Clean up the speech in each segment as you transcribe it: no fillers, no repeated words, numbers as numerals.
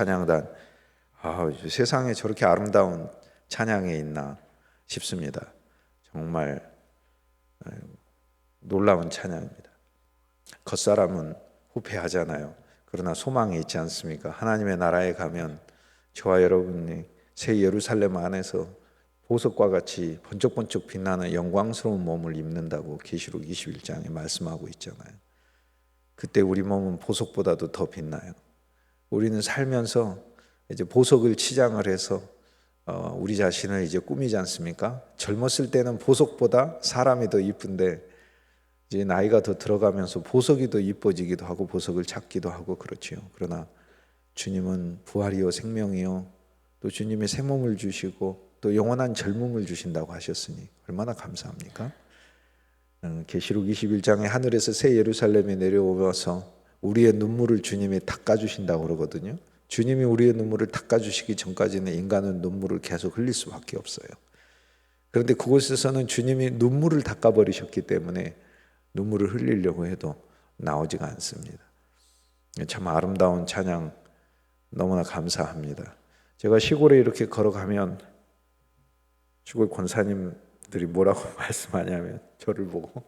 찬양단, 세상에 저렇게 아름다운 찬양이 있나 싶습니다. 정말 놀라운 찬양입니다. 겉사람은 후패하잖아요. 그러나 소망이 있지 않습니까? 하나님의 나라에 가면 저와 여러분이 새 예루살렘 안에서 보석과 같이 번쩍번쩍 빛나는 영광스러운 몸을 입는다고 계시록 21장에 말씀하고 있잖아요. 그때 우리 몸은 보석보다도 더 빛나요. 우리는 살면서 이제 보석을 치장을 해서 우리 자신을 이제 꾸미지 않습니까? 젊었을 때는 보석보다 사람이 더 이쁜데 이제 나이가 더 들어가면서 보석이 더 이뻐지기도 하고 보석을 찾기도 하고 그렇지요. 그러나 주님은 부활이요 생명이요 또 주님의 새 몸을 주시고 또 영원한 젊음을 주신다고 하셨으니 얼마나 감사합니까? 계시록 21장에 하늘에서 새 예루살렘에 내려오면서 우리의 눈물을 주님이 닦아주신다고 그러거든요. 주님이 우리의 눈물을 닦아주시기 전까지는 인간은 눈물을 계속 흘릴 수밖에 없어요. 그런데 그곳에서는 주님이 눈물을 닦아버리셨기 때문에 눈물을 흘리려고 해도 나오지가 않습니다. 참 아름다운 찬양 너무나 감사합니다. 제가 시골에 이렇게 걸어가면 시골 권사님들이 뭐라고 말씀하냐면 저를 보고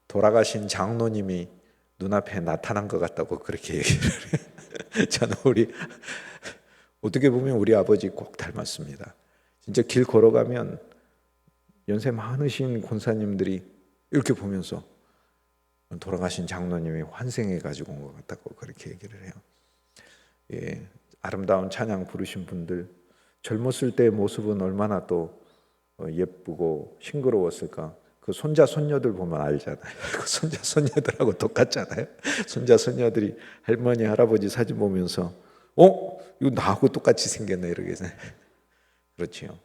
돌아가신 장로님이 눈앞에 나타난 것 같다고 그렇게 얘기를 해요. 저는 어떻게 보면 우리 아버지 꼭 닮았습니다. 진짜 길 걸어가면 연세 많으신 권사님들이 이렇게 보면서 돌아가신 장로님이 환생해 가지고 온 것 같다고 그렇게 얘기를 해요. 예, 아름다운 찬양 부르신 분들 젊었을 때의 모습은 얼마나 또 예쁘고 싱그러웠을까. 그 손자 손녀들 보면 알잖아요. 그 손자 손녀들하고 똑같잖아요. 손자 손녀들이 할머니 할아버지 사진 보면서 이거 나하고 똑같이 생겼네 이러겠어요. 그렇지요.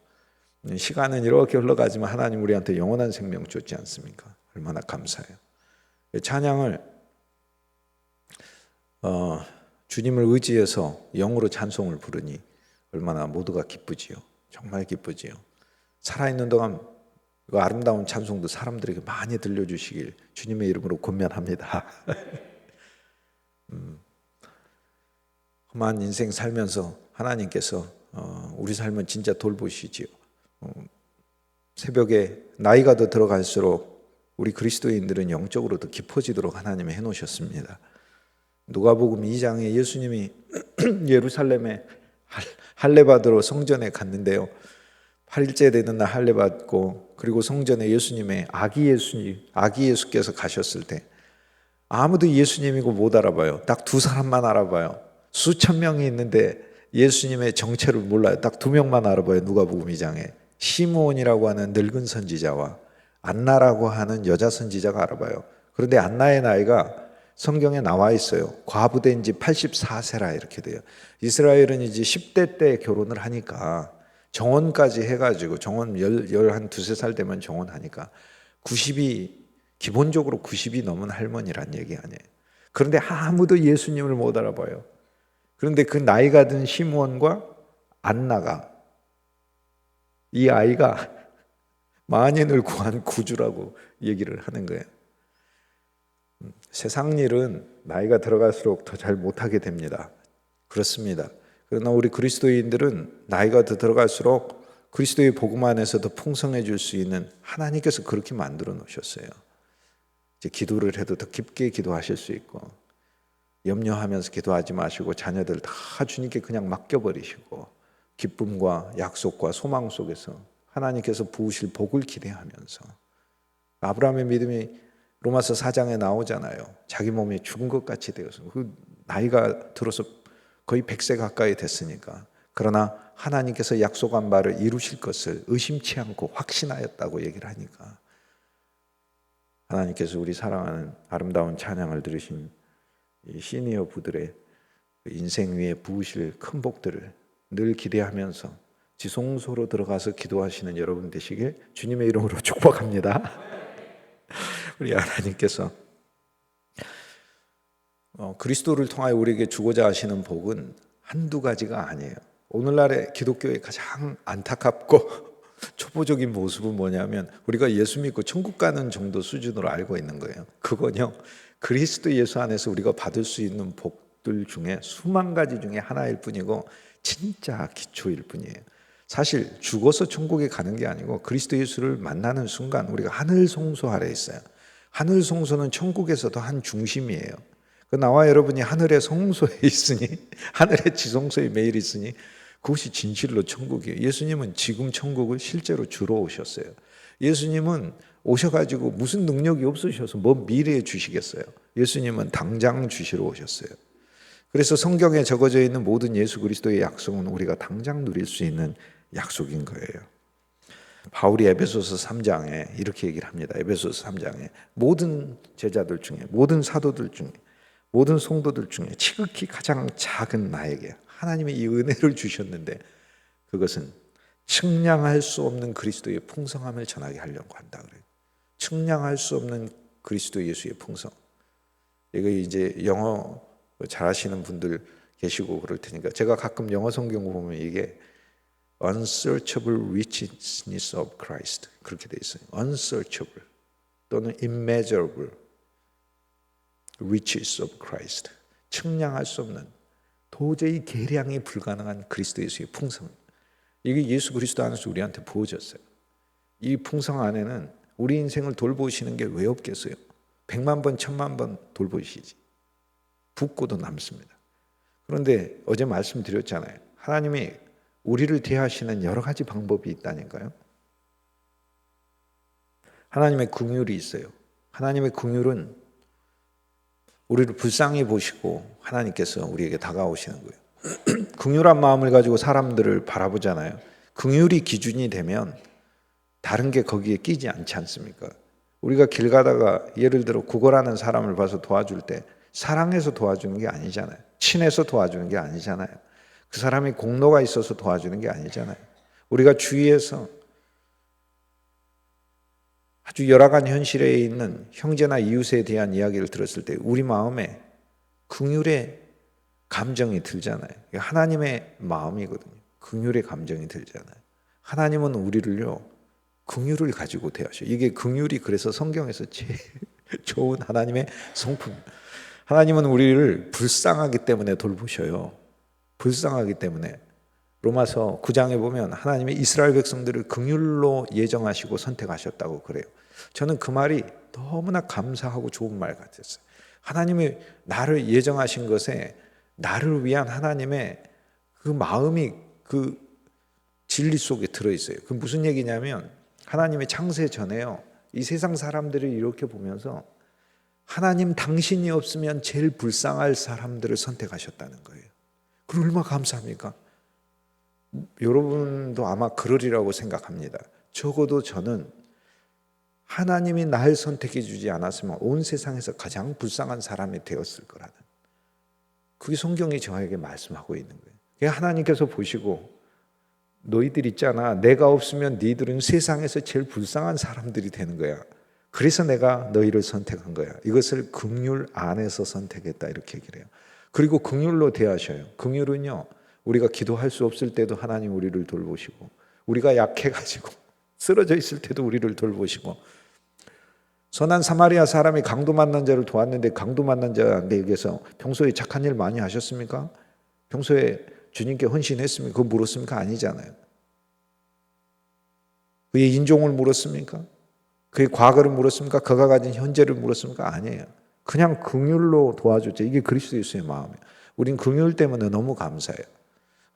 시간은 이렇게 흘러가지만 하나님 우리한테 영원한 생명 줬지 않습니까? 얼마나 감사해요. 찬양을 주님을 의지해서 영으로 찬송을 부르니 얼마나 모두가 기쁘지요. 정말 기쁘지요. 살아있는 동안 그 아름다운 찬송도 사람들에게 많이 들려주시길 주님의 이름으로 권면합니다. 험한 인생 살면서 하나님께서 우리 삶은 진짜 돌보시지요. 새벽에 나이가 더 들어갈수록 우리 그리스도인들은 영적으로 더 깊어지도록 하나님이 해놓으셨습니다. 누가복음 2장에 예수님이 예루살렘에 할례 받으러 성전에 갔는데요. 8일째 되는 날 할례 받고 그리고 성전에 예수님의 아기 예수께서 가셨을 때 아무도 예수님이고 못 알아봐요. 딱 두 사람만 알아봐요. 수천 명이 있는데 예수님의 정체를 몰라요. 딱 두 명만 알아봐요. 누가복음 2장에 시므온이라고 하는 늙은 선지자와 안나라고 하는 여자 선지자가 알아봐요. 그런데 안나의 나이가 성경에 나와 있어요. 과부된 지 84세라 이렇게 돼요. 이스라엘은 이제 10대 때 결혼을 하니까 정혼까지 해가지고 정혼 한 두세 살 되면 정혼하니까 90이 기본적으로 90이 넘은 할머니란 얘기 아니에요. 그런데 아무도 예수님을 못 알아봐요. 그런데 그 나이가 든 시므온과 안나가 이 아이가 만인을 구한 구주라고 얘기를 하는 거예요. 세상 일은 나이가 들어갈수록 더 잘 못하게 됩니다. 그렇습니다. 그러나 우리 그리스도인들은 나이가 더 들어갈수록 그리스도의 복음 안에서 더 풍성해질 수 있는 하나님께서 그렇게 만들어 놓으셨어요. 이제 기도를 해도 더 깊게 기도하실 수 있고 염려하면서 기도하지 마시고 자녀들 다 주님께 그냥 맡겨버리시고 기쁨과 약속과 소망 속에서 하나님께서 부으실 복을 기대하면서 아브라함의 믿음이 로마서 4장에 나오잖아요. 자기 몸이 죽은 것 같이 되어서 그 나이가 들어서 거의 100세 가까이 됐으니까 그러나 하나님께서 약속한 바를 이루실 것을 의심치 않고 확신하였다고 얘기를 하니까 하나님께서 우리 사랑하는 아름다운 찬양을 들으신 이 시니어 부들의 인생 위에 부으실 큰 복들을 늘 기대하면서 지성소로 들어가서 기도하시는 여러분 되시길 주님의 이름으로 축복합니다. 우리 하나님께서 그리스도를 통하여 우리에게 주고자 하시는 복은 한두 가지가 아니에요. 오늘날의 기독교의 가장 안타깝고 초보적인 모습은 뭐냐면 우리가 예수 믿고 천국 가는 정도 수준으로 알고 있는 거예요. 그건요, 그리스도 예수 안에서 우리가 받을 수 있는 복, 약속들 중에 수만 가지 중에 하나일 뿐이고 진짜 기초일 뿐이에요. 사실 죽어서 천국에 가는 게 아니고 그리스도 예수를 만나는 순간 우리가 하늘 성소 아래 있어요. 하늘 성소는 천국에서도 한 중심이에요. 나와 여러분이 하늘의 성소에 있으니, 하늘의 지성소에 매일 있으니 그것이 진실로 천국이에요. 예수님은 지금 천국을 실제로 주러 오셨어요. 예수님은 오셔가지고 무슨 능력이 없으셔서 뭐 미래에 주시겠어요. 예수님은 당장 주시러 오셨어요. 그래서 성경에 적어져 있는 모든 예수 그리스도의 약속은 우리가 당장 누릴 수 있는 약속인 거예요. 바울이 에베소서 3장에 이렇게 얘기를 합니다. 에베소서 3장에 모든 제자들 중에, 모든 사도들 중에, 모든 성도들 중에 지극히 가장 작은 나에게 하나님이 이 은혜를 주셨는데 그것은 측량할 수 없는 그리스도의 풍성함을 전하게 하려고 한다 그래요. 측량할 수 없는 그리스도 예수의 풍성. 이거 이제 영어 잘하시는 분들 계시고 그럴 테니까 제가 가끔 영어 성경 보면 이게 unsearchable richness of Christ 그렇게 돼 있어요. unsearchable 또는 immeasurable riches of Christ. 측량할 수 없는 도저히 계량이 불가능한 그리스도 예수의 풍성. 이게 예수 그리스도 안에서 우리한테 부어졌어요. 이 풍성 안에는 우리 인생을 돌보시는 게 왜 없겠어요? 100만 번, 1000만 번 돌보시지. 붓고도 남습니다. 그런데 어제 말씀드렸잖아요. 하나님이 우리를 대하시는 여러 가지 방법이 있다니까요. 하나님의 긍휼이 있어요. 하나님의 긍휼은 우리를 불쌍히 보시고 하나님께서 우리에게 다가오시는 거예요. 긍휼한 마음을 가지고 사람들을 바라보잖아요. 긍휼이 기준이 되면 다른 게 거기에 끼지 않지 않습니까? 우리가 길 가다가 예를 들어 구걸하는 사람을 봐서 도와줄 때 사랑해서 도와주는 게 아니잖아요. 친해서 도와주는 게 아니잖아요. 그 사람이 공로가 있어서 도와주는 게 아니잖아요. 우리가 주위에서 아주 열악한 현실에 있는 형제나 이웃에 대한 이야기를 들었을 때 우리 마음에 긍휼의 감정이 들잖아요. 하나님의 마음이거든요. 긍휼의 감정이 들잖아요. 하나님은 우리를요 긍휼을 가지고 대하셔. 이게 긍휼이 그래서 성경에서 제일 좋은 하나님의 성품. 하나님은 우리를 불쌍하기 때문에 돌보셔요. 불쌍하기 때문에. 로마서 9장에 보면 하나님이 이스라엘 백성들을 긍휼로 예정하시고 선택하셨다고 그래요. 저는 그 말이 너무나 감사하고 좋은 말 같았어요. 하나님이 나를 예정하신 것에 나를 위한 하나님의 그 마음이 그 진리 속에 들어있어요. 그 무슨 얘기냐면 하나님의 창세 전에요. 이 세상 사람들을 이렇게 보면서 하나님 당신이 없으면 제일 불쌍할 사람들을 선택하셨다는 거예요. 그럼 얼마나 감사합니까? 여러분도 아마 그러리라고 생각합니다. 적어도 저는 하나님이 날 선택해 주지 않았으면 온 세상에서 가장 불쌍한 사람이 되었을 거라는 그게 성경이 저에게 말씀하고 있는 거예요. 하나님께서 보시고 너희들 있잖아. 내가 없으면 너희들은 세상에서 제일 불쌍한 사람들이 되는 거야. 그래서 내가 너희를 선택한 거야. 이것을 긍휼 안에서 선택했다 이렇게 얘기를 해요. 그리고 긍휼로 대하셔요. 긍휼은요. 우리가 기도할 수 없을 때도 하나님 우리를 돌보시고 우리가 약해가지고 쓰러져 있을 때도 우리를 돌보시고 선한 사마리아 사람이 강도 만난 자를 도왔는데 강도 만난 자에게서 평소에 착한 일 많이 하셨습니까? 평소에 주님께 헌신했습니까? 그거 물었습니까? 아니잖아요. 그의 인종을 물었습니까? 그의 과거를 물었습니까? 그가 가진 현재를 물었습니까? 아니에요. 그냥 긍휼로 도와줬죠. 이게 그리스도 예수의 마음이에요. 우린 긍휼 때문에 너무 감사해요.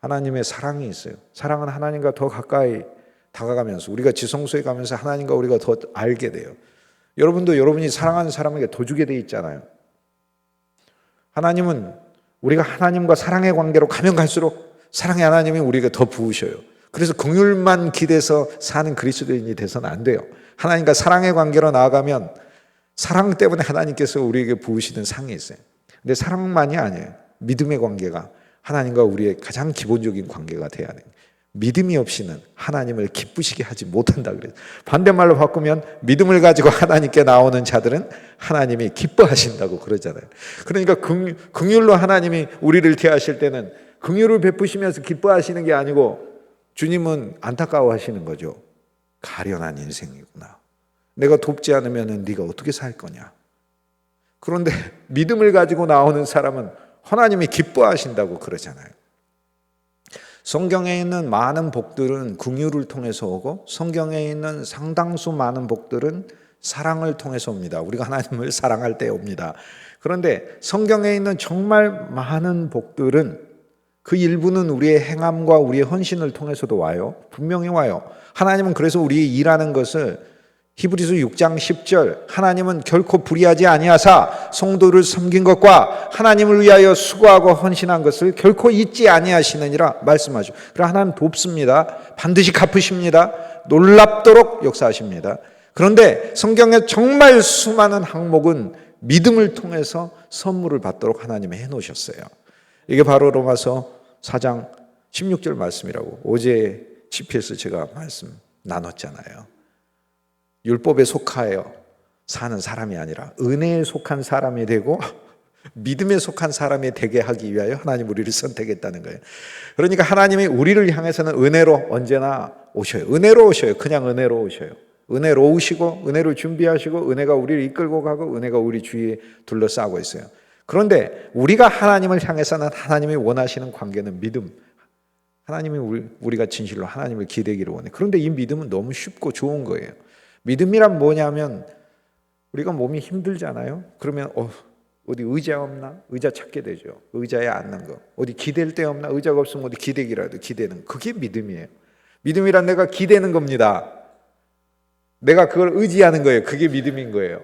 하나님의 사랑이 있어요. 사랑은 하나님과 더 가까이 다가가면서 우리가 지성소에 가면서 하나님과 우리가 더 알게 돼요. 여러분도 여러분이 사랑하는 사람에게 더 주게 돼 있잖아요. 하나님은 우리가 하나님과 사랑의 관계로 가면 갈수록 사랑의 하나님이 우리에게 더 부으셔요. 그래서 긍휼만 기대서 사는 그리스도인이 돼서는 안 돼요. 하나님과 사랑의 관계로 나아가면 사랑 때문에 하나님께서 우리에게 부으시는 상이 있어요. 근데 사랑만이 아니에요. 믿음의 관계가 하나님과 우리의 가장 기본적인 관계가 돼야 돼요. 믿음이 없이는 하나님을 기쁘시게 하지 못한다 그래요. 반대말로 바꾸면 믿음을 가지고 하나님께 나오는 자들은 하나님이 기뻐하신다고 그러잖아요. 그러니까 긍휼로 하나님이 우리를 대하실 때는 긍휼을 베푸시면서 기뻐하시는 게 아니고 주님은 안타까워하시는 거죠. 가련한 인생이구나. 내가 돕지 않으면 네가 어떻게 살 거냐. 그런데 믿음을 가지고 나오는 사람은 하나님이 기뻐하신다고 그러잖아요. 성경에 있는 많은 복들은 긍휼을 통해서 오고 성경에 있는 상당수 많은 복들은 사랑을 통해서 옵니다. 우리가 하나님을 사랑할 때 옵니다. 그런데 성경에 있는 정말 많은 복들은 그 일부는 우리의 행함과 우리의 헌신을 통해서도 와요. 분명히 와요. 하나님은 그래서 우리 일하는 것을 히브리서 6장 10절 하나님은 결코 불의하지 아니하사 성도를 섬긴 것과 하나님을 위하여 수고하고 헌신한 것을 결코 잊지 아니하시느니라 말씀하죠. 그러나 하나님 돕습니다. 반드시 갚으십니다. 놀랍도록 역사하십니다. 그런데 성경에 정말 수많은 항목은 믿음을 통해서 선물을 받도록 하나님이 해놓으셨어요. 이게 바로 로마서 4장 16절 말씀이라고 어제 집회에서 제가 말씀 나눴잖아요. 율법에 속하여 사는 사람이 아니라 은혜에 속한 사람이 되고 믿음에 속한 사람이 되게 하기 위하여 하나님 우리를 선택했다는 거예요. 그러니까 하나님이 우리를 향해서는 은혜로 언제나 오셔요. 은혜로 오셔요. 그냥 은혜로 오셔요. 은혜로 오시고 은혜로 준비하시고 은혜가 우리를 이끌고 가고 은혜가 우리 주위에 둘러싸고 있어요. 그런데 우리가 하나님을 향해서는 하나님이 원하시는 관계는 믿음. 하나님이 우리가 진실로 하나님을 기대기를 원해. 그런데 이 믿음은 너무 쉽고 좋은 거예요. 믿음이란 뭐냐면 우리가 몸이 힘들잖아요. 그러면 어디 의자 없나? 의자 찾게 되죠. 의자에 앉는 거. 어디 기댈 데 없나? 의자가 없으면 어디 기대기라도 기대는 거. 그게 믿음이에요. 믿음이란 내가 기대는 겁니다. 내가 그걸 의지하는 거예요. 그게 믿음인 거예요.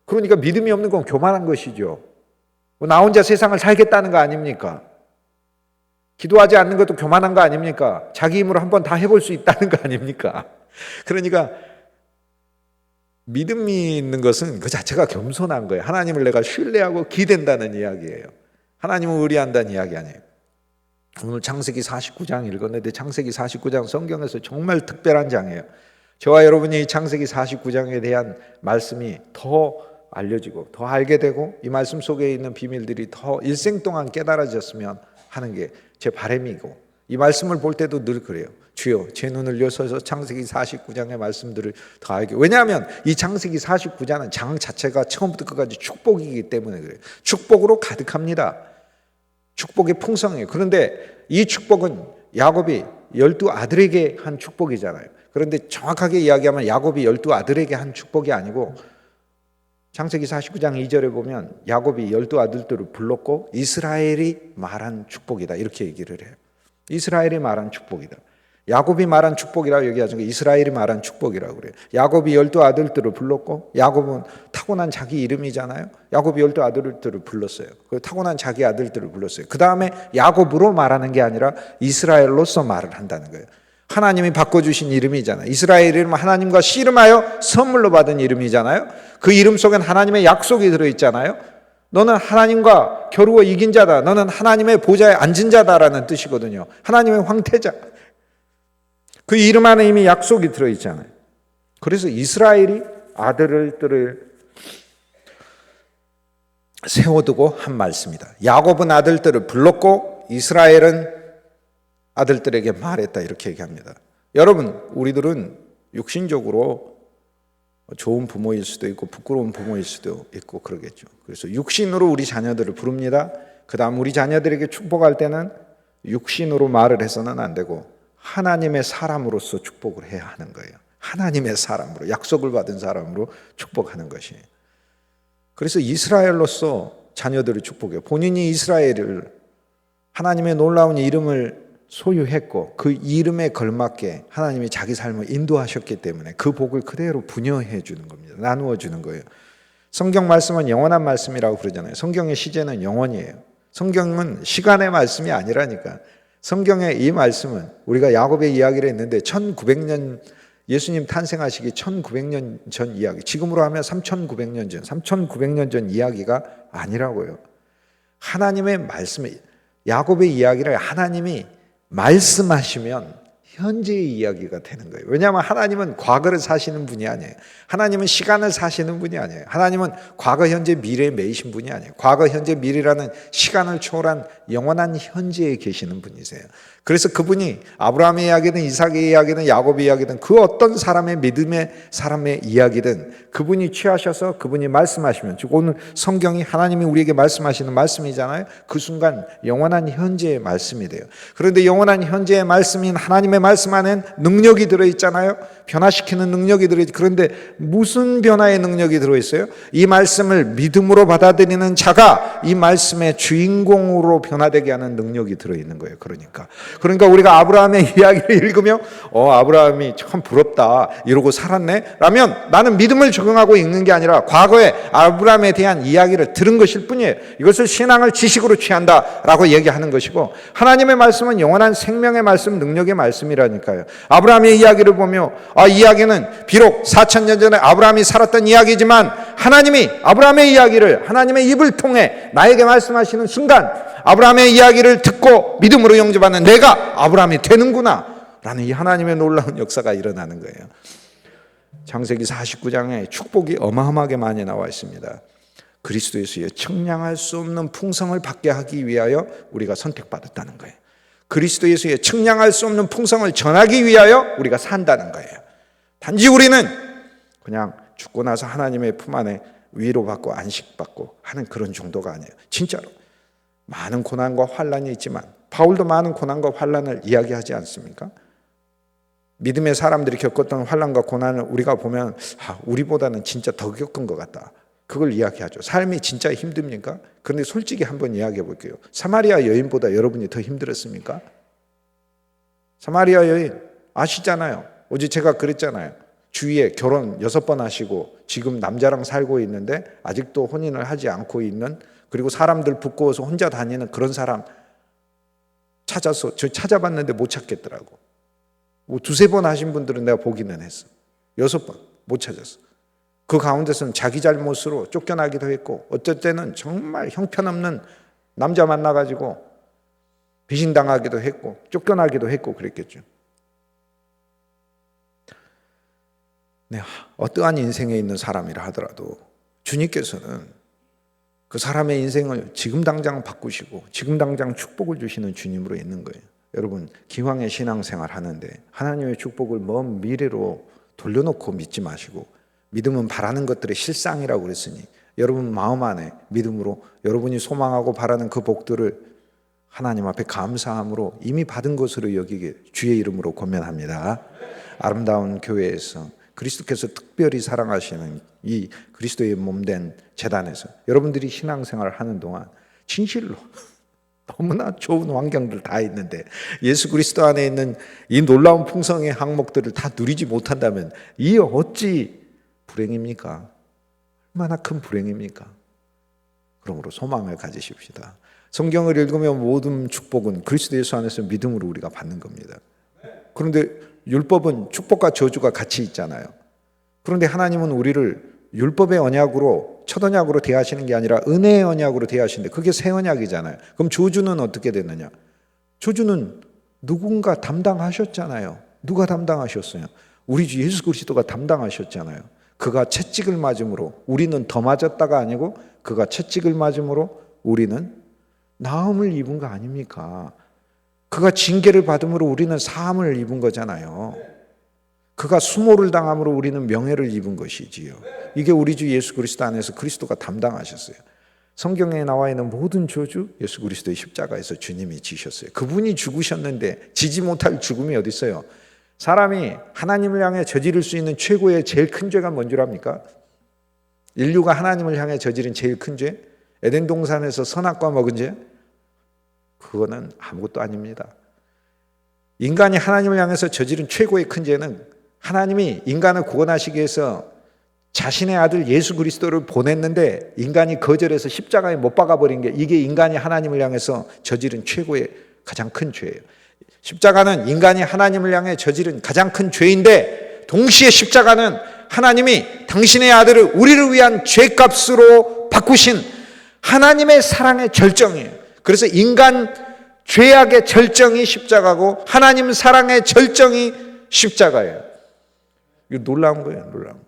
그러니까 믿음이 없는 건 교만한 것이죠. 나 혼자 세상을 살겠다는 거 아닙니까? 기도하지 않는 것도 교만한 거 아닙니까? 자기 힘으로 한번 다 해볼 수 있다는 거 아닙니까? 그러니까 믿음이 있는 것은 그 자체가 겸손한 거예요. 하나님을 내가 신뢰하고 기댄다는 이야기예요. 하나님을 의뢰한다는 이야기 아니에요. 오늘 창세기 49장 읽었는데 창세기 49장 성경에서 정말 특별한 장이에요. 저와 여러분이 창세기 49장에 대한 말씀이 더 알려지고 더 알게 되고 이 말씀 속에 있는 비밀들이 더 일생 동안 깨달아졌으면 하는 게 제 바람이고 이 말씀을 볼 때도 늘 그래요. 주여 제 눈을 여셔서 창세기 49장의 말씀들을 더 알게. 왜냐하면 이 창세기 49장은 장 자체가 처음부터 끝까지 축복이기 때문에 그래요. 축복으로 가득합니다. 축복의 풍성해요. 그런데 이 축복은 야곱이 12아들에게 한 축복이잖아요. 그런데 정확하게 이야기하면 야곱이 12아들에게 한 축복이 아니고 창세기 49장 2절에 보면 야곱이 12아들들을 불렀고 이스라엘이 말한 축복이다 이렇게 얘기를 해요. 이스라엘이 말한 축복이다. 야곱이 말한 축복이라고 얘기하지 않고 이스라엘이 말한 축복이라고 그래요. 야곱이 12아들들을 불렀고 야곱은 타고난 자기 이름이잖아요. 야곱이 12아들들을 불렀어요. 그 타고난 자기 아들들을 불렀어요. 그 다음에 야곱으로 말하는 게 아니라 이스라엘로서 말을 한다는 거예요. 하나님이 바꿔주신 이름이잖아요. 이스라엘 이름은 하나님과 씨름하여 선물로 받은 이름이잖아요. 그 이름 속엔 하나님의 약속이 들어있잖아요. 너는 하나님과 겨루어 이긴 자다. 너는 하나님의 보좌에 앉은 자다라는 뜻이거든요. 하나님의 황태자. 그 이름 안에 이미 약속이 들어있잖아요. 그래서 이스라엘이 아들들을 세워두고 한 말씀이다. 야곱은 아들들을 불렀고 이스라엘은 아들들에게 말했다 이렇게 얘기합니다. 여러분 우리들은 육신적으로 좋은 부모일 수도 있고 부끄러운 부모일 수도 있고 그러겠죠. 그래서 육신으로 우리 자녀들을 부릅니다. 그 다음 우리 자녀들에게 축복할 때는 육신으로 말을 해서는 안 되고 하나님의 사람으로서 축복을 해야 하는 거예요. 하나님의 사람으로 약속을 받은 사람으로 축복하는 것이에요. 그래서 이스라엘로서 자녀들을 축복해요. 본인이 이스라엘을 하나님의 놀라운 이름을 소유했고 그 이름에 걸맞게 하나님이 자기 삶을 인도하셨기 때문에 그 복을 그대로 분여해 주는 겁니다. 나누어 주는 거예요. 성경 말씀은 영원한 말씀이라고 그러잖아요. 성경의 시제는 영원이에요. 성경은 시간의 말씀이 아니라니까. 성경의 이 말씀은 우리가 야곱의 이야기를 했는데 1900년 예수님 탄생하시기 1900년 전 이야기, 지금으로 하면 3900년 전, 3900년 전 이야기가 아니라고요. 하나님의 말씀에 야곱의 이야기를 하나님이 말씀하시면 현재의 이야기가 되는 거예요. 왜냐하면 하나님은 과거를 사시는 분이 아니에요. 하나님은 시간을 사시는 분이 아니에요. 하나님은 과거, 현재, 미래에 매이신 분이 아니에요. 과거, 현재, 미래라는 시간을 초월한 영원한 현재에 계시는 분이세요. 그래서 그분이 아브라함의 이야기든 이삭의 이야기든 야곱의 이야기든 그 어떤 사람의 믿음의 사람의 이야기든 그분이 취하셔서 그분이 말씀하시면, 즉 오늘 성경이 하나님이 우리에게 말씀하시는 말씀이잖아요. 그 순간 영원한 현재의 말씀이 돼요. 그런데 영원한 현재의 말씀인 하나님의 말씀 안에는 능력이 들어있잖아요. 변화시키는 능력이 들어있죠. 그런데 무슨 변화의 능력이 들어있어요? 이 말씀을 믿음으로 받아들이는 자가 이 말씀의 주인공으로 변화되게 하는 능력이 들어있는 거예요. 그러니까 우리가 아브라함의 이야기를 읽으며 아브라함이 참 부럽다 이러고 살았네 라면 나는 믿음을 적용하고 읽는 게 아니라 과거에 아브라함에 대한 이야기를 들은 것일 뿐이에요. 이것을 신앙을 지식으로 취한다라고 얘기하는 것이고, 하나님의 말씀은 영원한 생명의 말씀, 능력의 말씀이라니까요. 아브라함의 이야기를 보며 이 이야기는 비록 4,000년 전에 아브라함이 살았던 이야기지만 하나님이 아브라함의 이야기를 하나님의 입을 통해 나에게 말씀하시는 순간 아브라함의 이야기를 듣고 믿음으로 영접하는 내가 아브라함이 되는구나 라는 이 하나님의 놀라운 역사가 일어나는 거예요. 창세기 49장에 축복이 어마어마하게 많이 나와 있습니다. 그리스도 예수의 청량할 수 없는 풍성을 받게 하기 위하여 우리가 선택받았다는 거예요. 그리스도 예수의 청량할 수 없는 풍성을 전하기 위하여 우리가 산다는 거예요. 단지 우리는 그냥 죽고 나서 하나님의 품 안에 위로받고 안식받고 하는 그런 정도가 아니에요. 진짜로 많은 고난과 환난이 있지만 바울도 많은 고난과 환난을 이야기하지 않습니까? 믿음의 사람들이 겪었던 환난과 고난을 우리가 보면 우리보다는 진짜 더 겪은 것 같다. 그걸 이야기하죠. 삶이 진짜 힘듭니까? 그런데 솔직히 한번 이야기해 볼게요. 사마리아 여인보다 여러분이 더 힘들었습니까? 사마리아 여인 아시잖아요. 어제 제가 그랬잖아요. 주위에 결혼 6번 하시고 지금 남자랑 살고 있는데 아직도 혼인을 하지 않고 있는, 그리고 사람들 부끄러워서 혼자 다니는 그런 사람 찾아서 저 찾아봤는데 못 찾겠더라고. 2-3번 하신 분들은 내가 보기는 했어. 6번 못 찾았어. 그 가운데서는 자기 잘못으로 쫓겨나기도 했고, 어쩔 때는 정말 형편없는 남자 만나가지고 배신당하기도 했고 쫓겨나기도 했고 그랬겠죠. 네, 어떠한 인생에 있는 사람이라 하더라도 주님께서는 그 사람의 인생을 지금 당장 바꾸시고 지금 당장 축복을 주시는 주님으로 있는 거예요. 여러분, 기왕의 신앙생활 하는데 하나님의 축복을 먼 미래로 돌려놓고 믿지 마시고, 믿음은 바라는 것들의 실상이라고 그랬으니 여러분 마음 안에 믿음으로 여러분이 소망하고 바라는 그 복들을 하나님 앞에 감사함으로 이미 받은 것으로 여기게 주의 이름으로 권면합니다. 아름다운 교회에서 그리스도께서 특별히 사랑하시는 이 그리스도의 몸된 제단에서 여러분들이 신앙생활을 하는 동안 진실로 너무나 좋은 환경들 다 있는데 예수 그리스도 안에 있는 이 놀라운 풍성의 항목들을 다 누리지 못한다면 이 어찌 불행입니까? 얼마나 큰 불행입니까? 그러므로 소망을 가지십시다. 성경을 읽으면 모든 축복은 그리스도 예수 안에서 믿음으로 우리가 받는 겁니다. 그런데 율법은 축복과 저주가 같이 있잖아요. 그런데 하나님은 우리를 율법의 언약으로, 첫 언약으로 대하시는 게 아니라 은혜의 언약으로 대하시는데 그게 새 언약이잖아요. 그럼 저주는 어떻게 됐느냐? 저주는 누군가 담당하셨잖아요. 누가 담당하셨어요? 우리 주 예수 그리스도가 담당하셨잖아요. 그가 채찍을 맞음으로 우리는 더 맞았다가 아니고 그가 채찍을 맞음으로 우리는 나음을 입은 거 아닙니까? 그가 징계를 받음으로 우리는 사함을 입은 거잖아요. 그가 수모를 당함으로 우리는 명예를 입은 것이지요. 이게 우리 주 예수 그리스도 안에서 그리스도가 담당하셨어요. 성경에 나와 있는 모든 저주 예수 그리스도의 십자가에서 주님이 지셨어요. 그분이 죽으셨는데 지지 못할 죽음이 어디 있어요? 사람이 하나님을 향해 저지를 수 있는 최고의 제일 큰 죄가 뭔 줄 압니까? 인류가 하나님을 향해 저지른 제일 큰 죄? 에덴 동산에서 선악과 먹은 죄? 그거는 아무것도 아닙니다. 인간이 하나님을 향해서 저지른 최고의 큰 죄는 하나님이 인간을 구원하시기 위해서 자신의 아들 예수 그리스도를 보냈는데 인간이 거절해서 십자가에 못 박아버린 게, 이게 인간이 하나님을 향해서 저지른 최고의 가장 큰 죄예요. 십자가는 인간이 하나님을 향해 저지른 가장 큰 죄인데, 동시에 십자가는 하나님이 당신의 아들을 우리를 위한 죄값으로 바꾸신 하나님의 사랑의 절정이에요. 그래서 인간 죄악의 절정이 십자가고 하나님 사랑의 절정이 십자가예요. 이거 놀라운 거예요, 놀라운.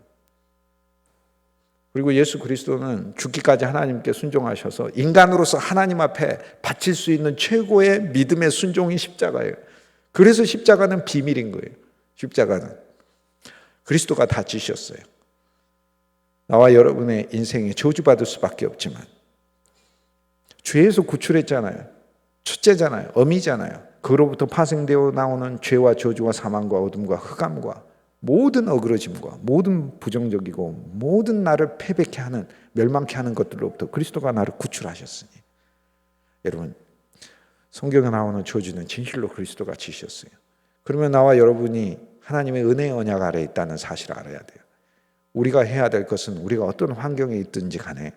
그리고 예수 그리스도는 죽기까지 하나님께 순종하셔서 인간으로서 하나님 앞에 바칠 수 있는 최고의 믿음의 순종이 십자가예요. 그래서 십자가는 비밀인 거예요. 십자가는 그리스도가 다 지셨어요. 나와 여러분의 인생이 저주받을 수밖에 없지만 죄에서 구출했잖아요. 첫째잖아요. 어미잖아요. 그로부터 파생되어 나오는 죄와 저주와 사망과 어둠과 흑암과 모든 어그러짐과 모든 부정적이고 모든 나를 패배케 하는 멸망케 하는 것들로부터 그리스도가 나를 구출하셨으니, 여러분 성경에 나오는 저주는 진실로 그리스도가 지셨어요. 그러면 나와 여러분이 하나님의 은혜의 언약 아래에 있다는 사실을 알아야 돼요. 우리가 해야 될 것은 우리가 어떤 환경에 있든지 간에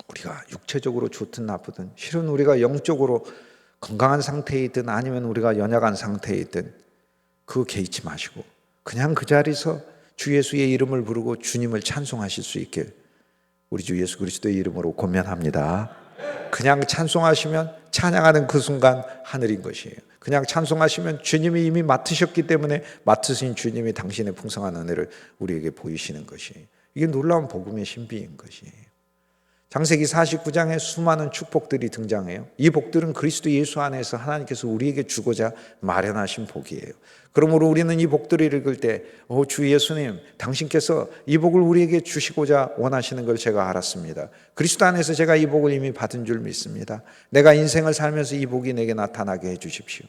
우리가 육체적으로 좋든 나쁘든, 실은 우리가 영적으로 건강한 상태에 있든 아니면 우리가 연약한 상태에 있든 그거 개의치 마시고 그냥 그 자리에서 주 예수의 이름을 부르고 주님을 찬송하실 수 있게 우리 주 예수 그리스도의 이름으로 권면합니다. 그냥 찬송하시면 찬양하는 그 순간 하늘인 것이에요. 그냥 찬송하시면 주님이 이미 맡으셨기 때문에 맡으신 주님이 당신의 풍성한 은혜를 우리에게 보이시는 것이에요. 이게 놀라운 복음의 신비인 것이에요. 창세기 49장에 수많은 축복들이 등장해요. 이 복들은 그리스도 예수 안에서 하나님께서 우리에게 주고자 마련하신 복이에요. 그러므로 우리는 이 복들을 읽을 때 주 예수님, 당신께서 이 복을 우리에게 주시고자 원하시는 걸 제가 알았습니다. 그리스도 안에서 제가 이 복을 이미 받은 줄 믿습니다. 내가 인생을 살면서 이 복이 내게 나타나게 해주십시오.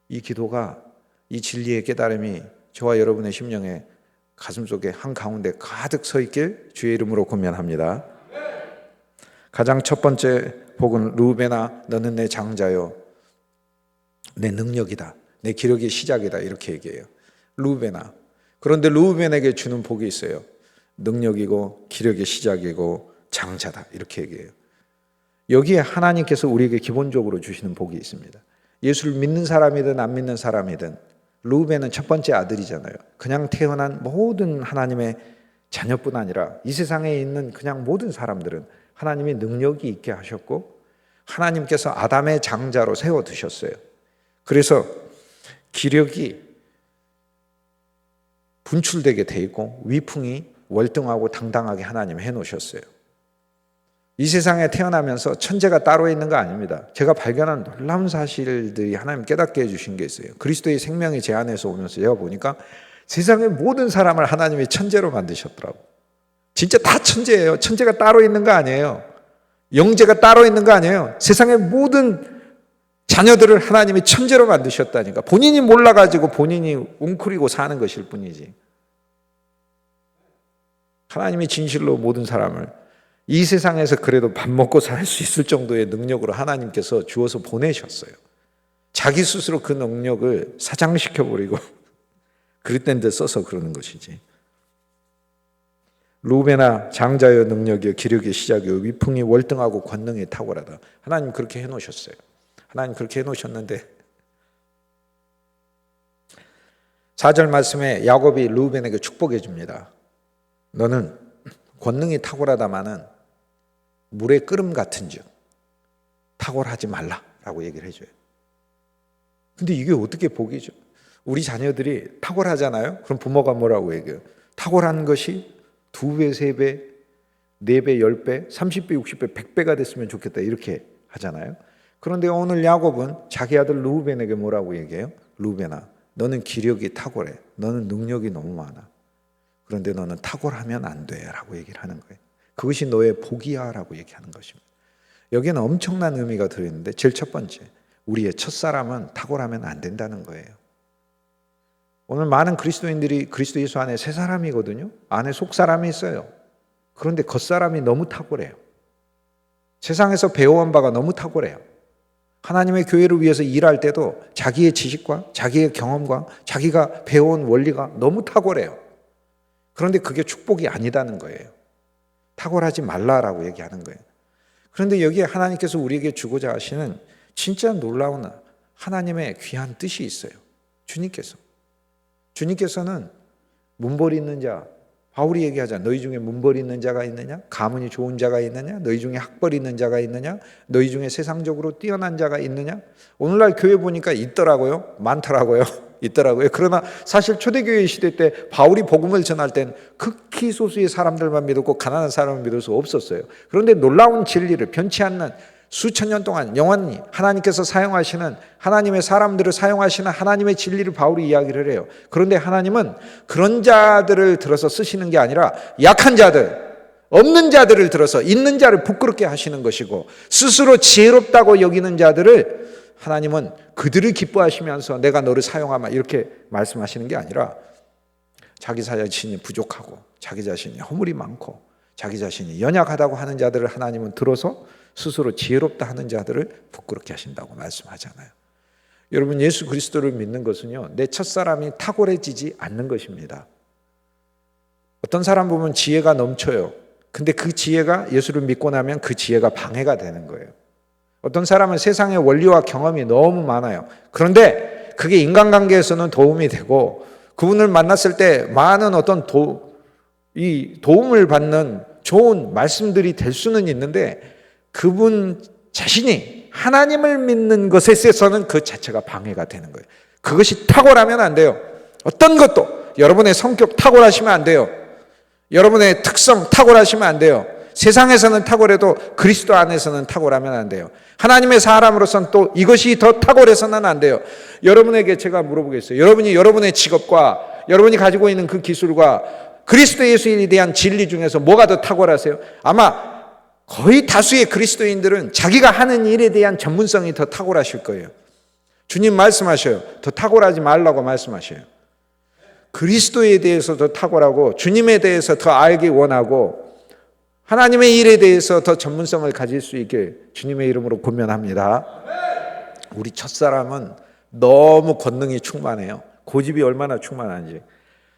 이 기도가, 이 진리의 깨달음이 저와 여러분의 심령에 가슴속에 한가운데 가득 서 있길 주의 이름으로 권면합니다. 가장 첫 번째 복은 루벤아 너는 내 장자요 내 능력이다, 내 기력의 시작이다, 이렇게 얘기해요. 루벤아. 그런데 루벤에게 주는 복이 있어요. 능력이고 기력의 시작이고 장자다, 이렇게 얘기해요. 여기에 하나님께서 우리에게 기본적으로 주시는 복이 있습니다. 예수를 믿는 사람이든 안 믿는 사람이든 루벤은 첫 번째 아들이잖아요. 그냥 태어난 모든 하나님의 자녀뿐 아니라 이 세상에 있는 그냥 모든 사람들은 하나님이 능력이 있게 하셨고 하나님께서 아담의 장자로 세워두셨어요. 그래서 기력이 분출되게 돼 있고 위풍이 월등하고 당당하게 하나님 해놓으셨어요. 이 세상에 태어나면서 천재가 따로 있는 거 아닙니다. 제가 발견한 놀라운 사실들이 하나님 깨닫게 해주신 게 있어요. 그리스도의 생명이 제 안에서 오면서 제가 보니까 세상의 모든 사람을 하나님이 천재로 만드셨더라고요. 진짜 다 천재예요. 천재가 따로 있는 거 아니에요. 영재가 따로 있는 거 아니에요. 세상의 모든 자녀들을 하나님이 천재로 만드셨다니까. 본인이 몰라가지고 본인이 웅크리고 사는 것일 뿐이지. 하나님이 진실로 모든 사람을 이 세상에서 그래도 밥 먹고 살 수 있을 정도의 능력으로 하나님께서 주어서 보내셨어요. 자기 스스로 그 능력을 사장시켜버리고 그릇된 데 써서 그러는 것이지. 루벤아 장자의 능력이요 기력의 시작이요 위풍이 월등하고 권능이 탁월하다. 하나님 그렇게 해놓으셨어요. 하나님 그렇게 해놓으셨는데 4절 말씀에 야곱이 루벤에게 축복해 줍니다. 너는 권능이 탁월하다마는 물의 끓음 같은즉 탁월하지 말라라고 얘기를 해줘요. 근데 이게 어떻게 복이죠? 우리 자녀들이 탁월하잖아요. 그럼 부모가 뭐라고 얘기해요? 탁월한 것이 2배, 3배, 4배, 10배, 30배, 60배, 100배가 됐으면 좋겠다, 이렇게 하잖아요. 그런데 오늘 야곱은 자기 아들 루벤에게 뭐라고 얘기해요? 루벤아, 너는 기력이 탁월해. 너는 능력이 너무 많아. 그런데 너는 탁월하면 안 돼 라고 얘기를 하는 거예요. 그것이 너의 복이야 라고 얘기하는 것입니다. 여기에는 엄청난 의미가 들어있는데 제일 첫 번째, 우리의 첫사람은 탁월하면 안 된다는 거예요. 오늘 많은 그리스도인들이 그리스도 예수 안에 새 사람이거든요. 안에 속 사람이 있어요. 그런데 겉사람이 너무 탁월해요. 세상에서 배워온 바가 너무 탁월해요. 하나님의 교회를 위해서 일할 때도 자기의 지식과 자기의 경험과 자기가 배워온 원리가 너무 탁월해요. 그런데 그게 축복이 아니다는 거예요. 탁월하지 말라라고 얘기하는 거예요. 그런데 여기에 하나님께서 우리에게 주고자 하시는 진짜 놀라운 하나님의 귀한 뜻이 있어요. 주님께서는 문벌이 있는 자, 바울이 얘기하자. 너희 중에 문벌이 있는 자가 있느냐? 가문이 좋은 자가 있느냐? 너희 중에 학벌이 있는 자가 있느냐? 너희 중에 세상적으로 뛰어난 자가 있느냐? 오늘날 교회 보니까 있더라고요. 많더라고요. 있더라고요. 그러나 사실 초대교회 시대 때 바울이 복음을 전할 땐 극히 소수의 사람들만 믿었고 가난한 사람은 믿을 수 없었어요. 그런데 놀라운 진리를 변치 않는 수천 년 동안 영원히 하나님께서 사용하시는, 하나님의 사람들을 사용하시는 하나님의 진리를 바울이 이야기를 해요. 그런데 하나님은 그런 자들을 들어서 쓰시는 게 아니라 약한 자들, 없는 자들을 들어서 있는 자를 부끄럽게 하시는 것이고, 스스로 지혜롭다고 여기는 자들을 하나님은 그들을 기뻐하시면서 내가 너를 사용하마 이렇게 말씀하시는 게 아니라, 자기 자신이 부족하고 자기 자신이 허물이 많고 자기 자신이 연약하다고 하는 자들을 하나님은 들어서 스스로 지혜롭다 하는 자들을 부끄럽게 하신다고 말씀하잖아요. 여러분, 예수 그리스도를 믿는 것은요, 내 첫사람이 탁월해지지 않는 것입니다. 어떤 사람 보면 지혜가 넘쳐요. 근데 그 지혜가 예수를 믿고 나면 그 지혜가 방해가 되는 거예요. 어떤 사람은 세상의 원리와 경험이 너무 많아요. 그런데 그게 인간관계에서는 도움이 되고, 그분을 만났을 때 많은 어떤 도움을 받는 좋은 말씀들이 될 수는 있는데, 그분 자신이 하나님을 믿는 것에 있어서는 그 자체가 방해가 되는 거예요. 그것이 탁월하면 안 돼요. 어떤 것도 여러분의 성격 탁월하시면 안 돼요. 여러분의 특성 탁월하시면 안 돼요. 세상에서는 탁월해도 그리스도 안에서는 탁월하면 안 돼요. 하나님의 사람으로서는 또 이것이 더 탁월해서는 안 돼요. 여러분에게 제가 물어보겠어요. 여러분이 여러분의 직업과 여러분이 가지고 있는 그 기술과 그리스도 예수에 대한 진리 중에서 뭐가 더 탁월하세요? 아마 거의 다수의 그리스도인들은 자기가 하는 일에 대한 전문성이 더 탁월하실 거예요. 주님 말씀하셔요. 더 탁월하지 말라고 말씀하셔요. 그리스도에 대해서 더 탁월하고 주님에 대해서 더 알기 원하고 하나님의 일에 대해서 더 전문성을 가질 수 있게 주님의 이름으로 권면합니다. 우리 첫사람은 너무 권능이 충만해요. 고집이 얼마나 충만한지.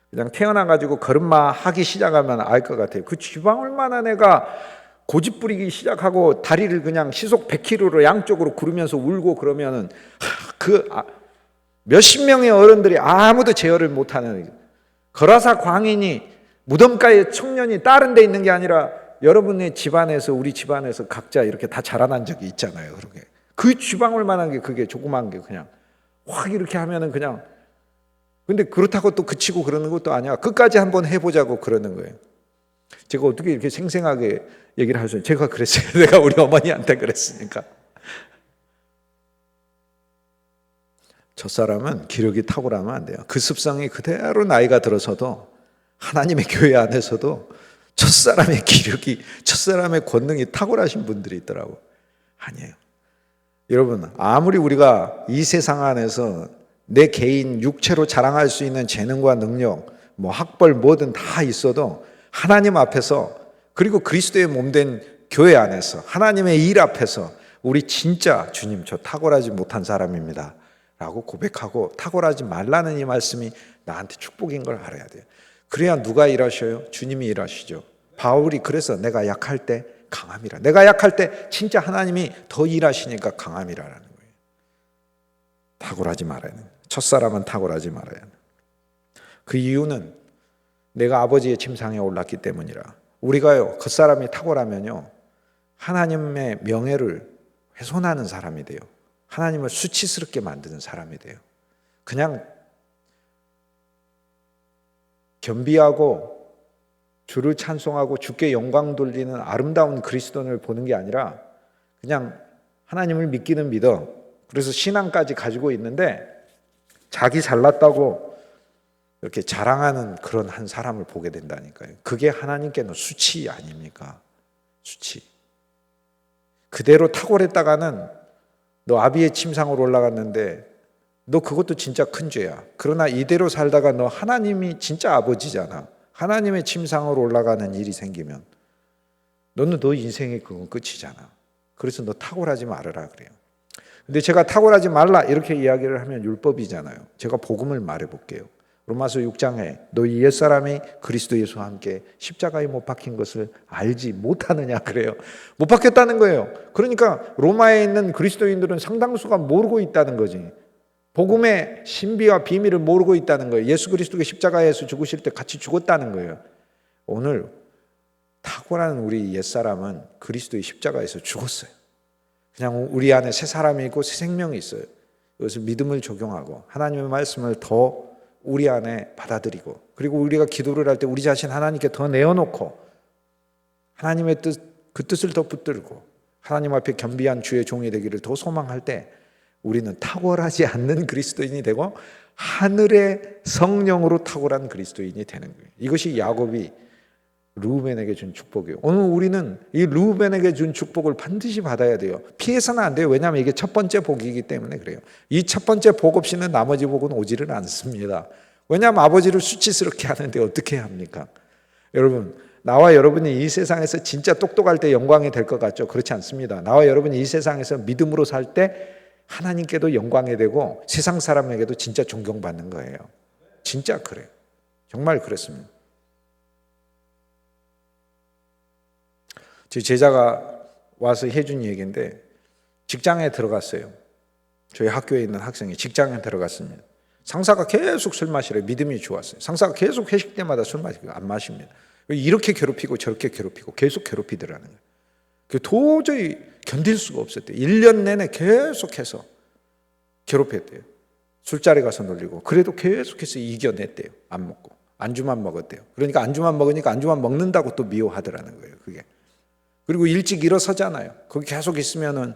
그냥 태어나가지고 걸음마 하기 시작하면 알 것 같아요. 그 지방을 만한 애가 고집 부리기 시작하고 다리를 그냥 시속 100km로 양쪽으로 구르면서 울고 그러면은 몇십 명의 어른들이 아무도 제어를 못하는, 거라사 광인이 무덤가에 청년이 다른 데 있는 게 아니라 여러분의 집안에서, 우리 집안에서 각자 이렇게 다 자라난 적이 있잖아요. 그렇게 그 쥐방울 만한 게, 그게 조그만 게 그냥 확 이렇게 하면은 그냥, 근데 그렇다고 또 그치고 그러는 것도 아니야. 끝까지 한번 해보자고 그러는 거예요. 제가 어떻게 이렇게 생생하게 얘기를 할 수 있어요? 제가 그랬어요. 내가 우리 어머니한테 그랬으니까. 첫사람은 기력이 탁월하면 안 돼요. 그 습성이 그대로 나이가 들어서도 하나님의 교회 안에서도 첫사람의 기력이, 첫사람의 권능이 탁월하신 분들이 있더라고. 아니에요. 여러분, 아무리 우리가 이 세상 안에서 내 개인 육체로 자랑할 수 있는 재능과 능력, 뭐 학벌 뭐든 다 있어도 하나님 앞에서, 그리고 그리스도의 몸된 교회 안에서, 하나님의 일 앞에서 우리 진짜 주님 저 탁월하지 못한 사람입니다 라고 고백하고 탁월하지 말라는 이 말씀이 나한테 축복인 걸 알아야 돼요. 그래야 누가 일하셔요? 주님이 일하시죠. 바울이 그래서 내가 약할 때 강함이라, 내가 약할 때 진짜 하나님이 더 일하시니까 강함이라는 거예요. 탁월하지 말아야 돼요. 첫사람은 탁월하지 말아야 돼요. 그 이유는 내가 아버지의 침상에 올랐기 때문이라. 우리가요, 겉사람이 탁월하면요, 하나님의 명예를 훼손하는 사람이 돼요. 하나님을 수치스럽게 만드는 사람이 돼요. 그냥 겸비하고 주를 찬송하고 주께 영광 돌리는 아름다운 그리스도인을 보는 게 아니라 그냥 하나님을 믿기는 믿어. 그래서 신앙까지 가지고 있는데 자기 잘났다고 이렇게 자랑하는 그런 한 사람을 보게 된다니까요. 그게 하나님께는 수치 아닙니까? 수치. 그대로 탁월했다가는 너 아비의 침상으로 올라갔는데 너 그것도 진짜 큰 죄야. 그러나 이대로 살다가 너 하나님이 진짜 아버지잖아. 하나님의 침상으로 올라가는 일이 생기면 너는 너 인생의 그건 끝이잖아. 그래서 너 탁월하지 말아라 그래요. 근데 제가 탁월하지 말라 이렇게 이야기를 하면 율법이잖아요. 제가 복음을 말해볼게요. 로마서 6장에 너희 옛사람이 그리스도 예수와 함께 십자가에 못 박힌 것을 알지 못하느냐 그래요. 못 박혔다는 거예요. 그러니까 로마에 있는 그리스도인들은 상당수가 모르고 있다는 거지. 복음의 신비와 비밀을 모르고 있다는 거예요. 예수 그리스도가 십자가에서 죽으실 때 같이 죽었다는 거예요. 오늘 탁월한 우리 옛사람은 그리스도의 십자가에서 죽었어요. 그냥 우리 안에 새 사람이 있고 새 생명이 있어요. 이것을 믿음을 적용하고 하나님의 말씀을 더 우리 안에 받아들이고, 그리고 우리가 기도를 할 때 우리 자신 하나님께 더 내어놓고 하나님의 뜻, 그 뜻을 더 붙들고 하나님 앞에 겸비한 주의 종이 되기를 더 소망할 때 우리는 탁월하지 않는 그리스도인이 되고 하늘의 성령으로 탁월한 그리스도인이 되는 거예요. 이것이 야곱이 르우벤에게 준 축복이에요. 오늘 우리는 이 르우벤에게 준 축복을 반드시 받아야 돼요. 피해서는 안 돼요. 왜냐하면 이게 첫 번째 복이기 때문에 그래요. 이 첫 번째 복 없이는 나머지 복은 오지를 않습니다. 왜냐하면 아버지를 수치스럽게 하는데 어떻게 합니까? 여러분, 나와 여러분이 이 세상에서 진짜 똑똑할 때 영광이 될 것 같죠? 그렇지 않습니다. 나와 여러분이 이 세상에서 믿음으로 살 때 하나님께도 영광이 되고 세상 사람에게도 진짜 존경받는 거예요. 진짜 그래요. 정말 그렇습니다. 제 제자가 와서 해준 얘기인데, 직장에 들어갔어요. 저희 학교에 있는 학생이 직장에 들어갔습니다. 상사가 계속 술 마시래. 믿음이 좋았어요. 상사가 계속 회식 때마다 술 마시고 안 마십니다. 이렇게 괴롭히고 저렇게 괴롭히고 계속 괴롭히더라는 거예요. 도저히 견딜 수가 없었대요. 1년 내내 계속해서 괴롭혔대요. 술자리 가서 놀리고, 그래도 계속해서 이겨냈대요. 안 먹고 안주만 먹었대요. 그러니까 안주만 먹으니까 안주만 먹는다고 또 미워하더라는 거예요. 그게. 그리고 일찍 일어서잖아요. 거기 계속 있으면은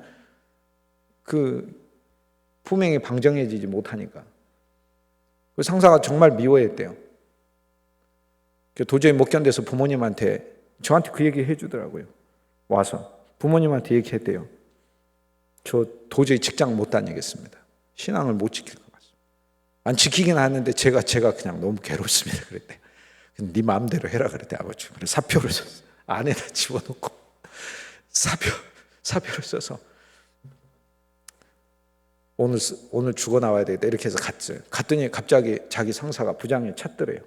그 품행이 방정해지지 못하니까. 그 상사가 정말 미워했대요. 도저히 못 견뎌서 부모님한테, 저한테 그 얘기 해주더라고요. 와서 부모님한테 얘기했대요. 저 도저히 직장 못 다니겠습니다. 신앙을 못 지킬 것 같습니다. 안 지키긴 하는데 제가 그냥 너무 괴롭습니다. 그랬대. 네 마음대로 해라 그랬대, 아버지. 그래서 사표를 썼어요. 안에다 집어넣고 사표를 써서 오늘 죽어 나와야 되겠다 이렇게 해서 갔어요. 갔더니 갑자기 자기 상사가 부장이 찾더래요.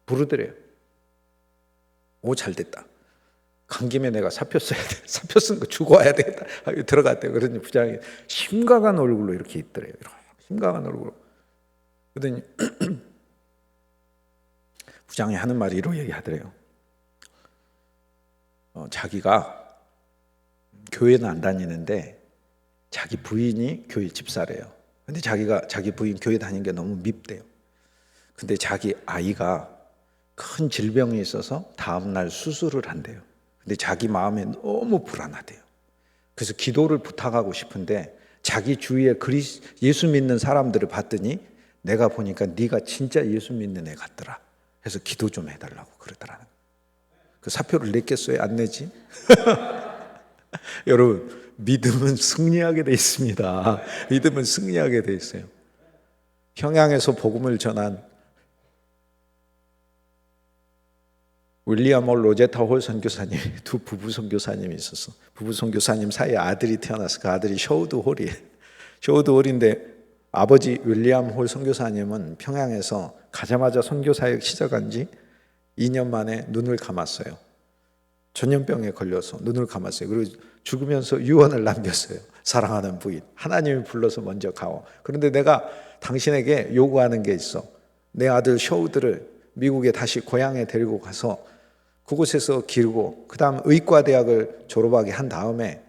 부르더래요. 오, 잘 됐다. 간 김에 내가 사표 써야 돼. 사표 쓴 거 주고 와야 되겠다. 들어갔대요. 그러더니 부장이 심각한 얼굴로 이렇게 있더래요. 심각한 얼굴로. 그러더니 부장이 하는 말이 이런 얘기 하더래요. 자기가 교회는 안 다니는데 자기 부인이 교회 집사래요. 근데 자기 부인 교회 다니는 게 너무 밉대요. 근데 자기 아이가 큰 질병이 있어서 다음날 수술을 한대요. 근데 자기 마음에 너무 불안하대요. 그래서 기도를 부탁하고 싶은데 자기 주위에 예수 믿는 사람들을 봤더니 내가 보니까 네가 진짜 예수 믿는 애 같더라. 해서 기도 좀 해달라고 그러더라는 거예요. 그 사표를 냈겠어요? 안 내지? 여러분, 믿음은 승리하게 돼 있습니다. 믿음은 승리하게 돼 있어요. 평양에서 복음을 전한 윌리엄 홀 로제타 홀 선교사님, 두 부부 선교사님이 있었어. 부부 선교사님 사이에 아들이 태어나서 그 아들이 셔우드 홀이에요. 셔우드 홀인데 아버지 윌리엄 홀 선교사님은 평양에서 가자마자 선교사역 시작한 지 2년 만에 눈을 감았어요. 전염병에 걸려서 눈을 감았어요. 그리고 죽으면서 유언을 남겼어요. 사랑하는 부인, 하나님이 불러서 먼저 가오. 그런데 내가 당신에게 요구하는 게 있어. 내 아들 셔우드를 미국에 다시 고향에 데리고 가서 그곳에서 기르고 그 다음 의과대학을 졸업하게 한 다음에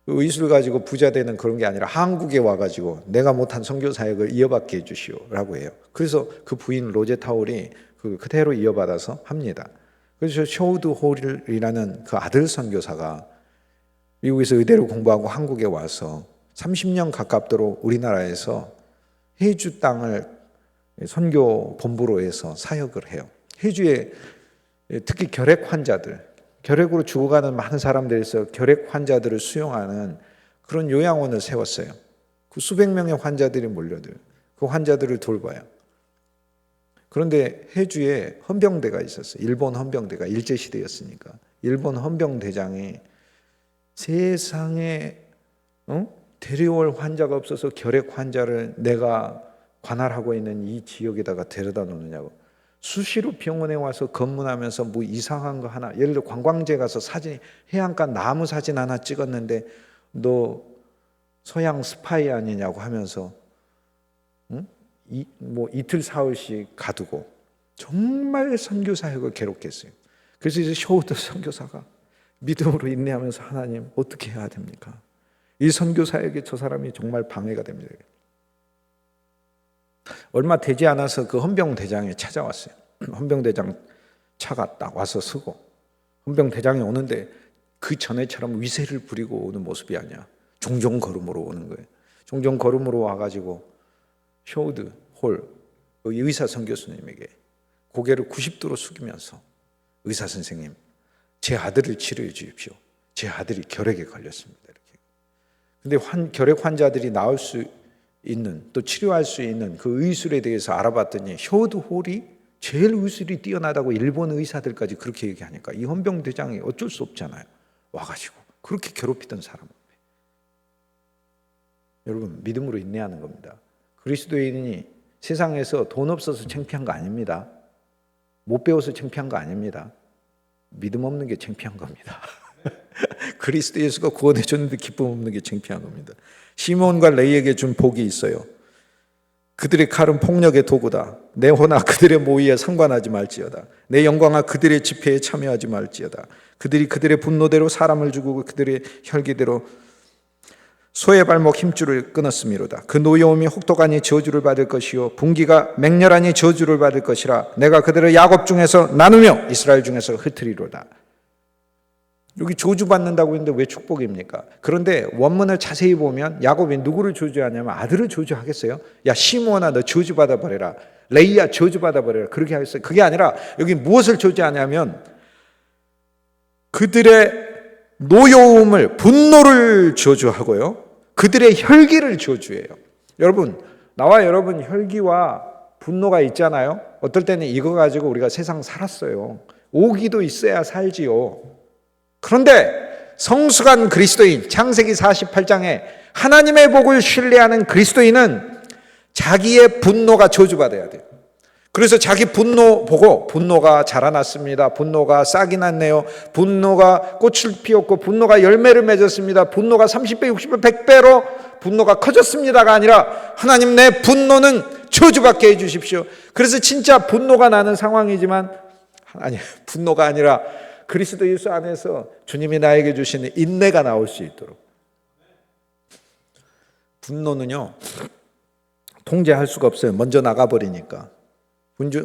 그 의술 가지고 부자 되는 그런 게 아니라 한국에 와가지고 내가 못한 선교 사역을 이어받게 해주시오라고 해요. 그래서 그 부인 로제타 홀이 그대로 이어받아서 합니다. 그래서 셔우드 홀이라는 그 아들 선교사가 미국에서 의대를 공부하고 한국에 와서 30년 가깝도록 우리나라에서 해주 땅을 선교 본부로 해서 사역을 해요. 해주에 특히 결핵 환자들, 결핵으로 죽어가는 많은 사람들에서 결핵 환자들을 수용하는 그런 요양원을 세웠어요. 그 수백 명의 환자들이 몰려들어요. 그 환자들을 돌봐요. 그런데 해주에 헌병대가 있었어요. 일본 헌병대가 일제시대였으니까. 일본 헌병대장이 세상에 데려올 환자가 없어서 결핵 환자를 내가 관할하고 있는 이 지역에다가 데려다 놓느냐고. 수시로 병원에 와서 검문하면서 뭐 이상한 거 하나, 예를 들어 관광지에 가서 사진, 해안가 나무 사진 하나 찍었는데 너 서양 스파이 아니냐고 하면서 뭐 이틀 사흘씩 가두고 정말 선교 사역을 괴롭게 했어요. 그래서 이제 쇼우드 선교사가 믿음으로 인내하면서 하나님 어떻게 해야 됩니까? 이 선교 사역에 저 사람이 정말 방해가 됩니다. 얼마 되지 않아서 그 헌병대장이 찾아왔어요. 헌병대장 차가 딱 와서 서고 헌병대장이 오는데 그 전에처럼 위세를 부리고 오는 모습이 아니야. 종종 걸음으로 오는 거예요. 종종 걸음으로 와가지고 쇼우드 홀 의사 선교수님에게 고개를 90도로 숙이면서 의사 선생님, 제 아들을 치료해 주십시오. 제 아들이 결핵에 걸렸습니다. 이렇게. 근데 결핵 환자들이 나을 수 있는 또 치료할 수 있는 그 의술에 대해서 알아봤더니 쇼우드 홀이 제일 의술이 뛰어나다고 일본 의사들까지 그렇게 얘기하니까 이 헌병대장이 어쩔 수 없잖아요. 와가지고 그렇게 괴롭히던 사람. 여러분 믿음으로 인내하는 겁니다. 그리스도인이 세상에서 돈 없어서 창피한 거 아닙니다. 못 배워서 창피한 거 아닙니다. 믿음 없는 게 창피한 겁니다. 그리스도 예수가 구원해 줬는데 기쁨 없는 게 창피한 겁니다. 시몬과 레이에게 준 복이 있어요. 그들의 칼은 폭력의 도구다. 내 호나 그들의 모의에 상관하지 말지어다. 내 영광아 그들의 집회에 참여하지 말지어다. 그들이 그들의 분노대로 사람을 죽이고 그들의 혈기대로 소의 발목 힘줄을 끊었음이로다. 그 노여움이 혹독하니 저주를 받을 것이요 분기가 맹렬하니 저주를 받을 것이라. 내가 그들을 야곱 중에서 나누며 이스라엘 중에서 흩으리로다. 여기 저주받는다고 했는데 왜 축복입니까? 그런데 원문을 자세히 보면 야곱이 누구를 저주하냐면 아들을 저주하겠어요? 야 시므온아 너 저주받아 버려라. 레이야 저주받아 버려라. 그렇게 하겠어요? 그게 아니라 여기 무엇을 저주하냐면 그들의 노여움을 분노를 저주하고요. 그들의 혈기를 저주해요. 여러분 나와 여러분 혈기와 분노가 있잖아요. 어떨 때는 이거 가지고 우리가 세상 살았어요. 오기도 있어야 살지요. 그런데 성숙한 그리스도인 창세기 48장에 하나님의 복을 신뢰하는 그리스도인은 자기의 분노가 저주받아야 돼요. 그래서 자기 분노 보고 분노가 자라났습니다. 분노가 싹이 났네요. 분노가 꽃을 피웠고 분노가 열매를 맺었습니다. 분노가 30배, 60배, 100배로 분노가 커졌습니다가 아니라 하나님 내 분노는 저주받게 해주십시오. 그래서 진짜 분노가 나는 상황이지만 아니 분노가 아니라 그리스도 예수 안에서 주님이 나에게 주시는 인내가 나올 수 있도록. 분노는요 통제할 수가 없어요. 먼저 나가버리니까.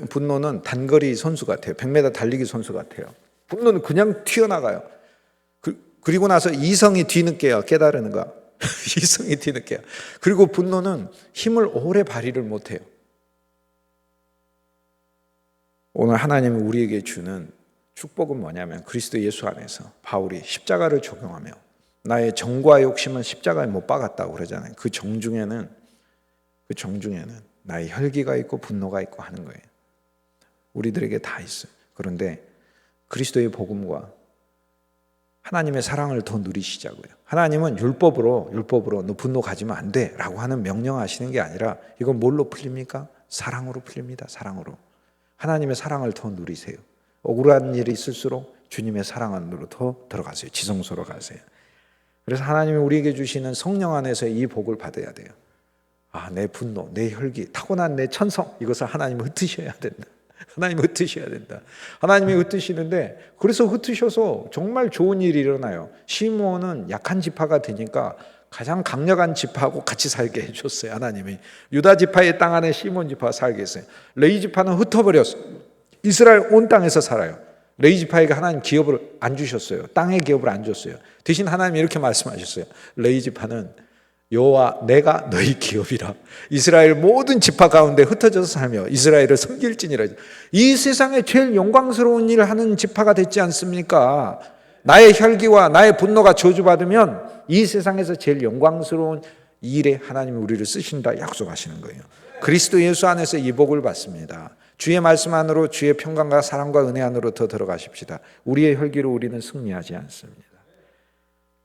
분노는 단거리 선수 같아요. 100m 달리기 선수 같아요. 분노는 그냥 튀어나가요. 그리고 나서 이성이 뒤늦게요. 깨달으는 거. 이성이 뒤늦게요. 그리고 분노는 힘을 오래 발휘를 못해요. 오늘 하나님이 우리에게 주는 축복은 뭐냐면 그리스도 예수 안에서 바울이 십자가를 적용하며 나의 정과 욕심은 십자가에 못 박았다고 그러잖아요. 그 정중에는 나의 혈기가 있고 분노가 있고 하는 거예요. 우리들에게 다 있어요. 그런데 그리스도의 복음과 하나님의 사랑을 더 누리시자고요. 하나님은 율법으로 너 분노 가지면 안 돼 라고 하는 명령하시는 게 아니라 이건 뭘로 풀립니까? 사랑으로 풀립니다. 사랑으로. 하나님의 사랑을 더 누리세요. 억울한 일이 있을수록 주님의 사랑 안으로 더 들어가세요. 지성소로 가세요. 그래서 하나님이 우리에게 주시는 성령 안에서 이 복을 받아야 돼요. 내 분노, 내 혈기, 타고난 내 천성 이것을 하나님은 흩으셔야 된다. 하나님이 흩으셔야 된다. 하나님이 흩으시는데 그래서 흩으셔서 정말 좋은 일이 일어나요. 시므온은 약한 지파가 되니까 가장 강력한 지파하고 같이 살게 해줬어요. 하나님이 유다 지파의 땅 안에 시므온 지파가 살게 했어요. 레위 지파는 흩어버렸어요. 이스라엘 온 땅에서 살아요. 레위 지파에게 하나님 기업을 안 주셨어요. 땅의 기업을 안 줬어요. 대신 하나님이 이렇게 말씀하셨어요. 레위 지파는 여호와 내가 너희 기업이라. 이스라엘 모든 지파 가운데 흩어져서 살며 이스라엘을 섬길지니라. 이 세상에 제일 영광스러운 일을 하는 지파가 됐지 않습니까? 나의 혈기와 나의 분노가 저주받으면 이 세상에서 제일 영광스러운 일에 하나님이 우리를 쓰신다 약속하시는 거예요. 그리스도 예수 안에서 이 복을 받습니다. 주의 말씀 안으로 주의 평강과 사랑과 은혜 안으로 더 들어가십시다. 우리의 혈기로 우리는 승리하지 않습니다.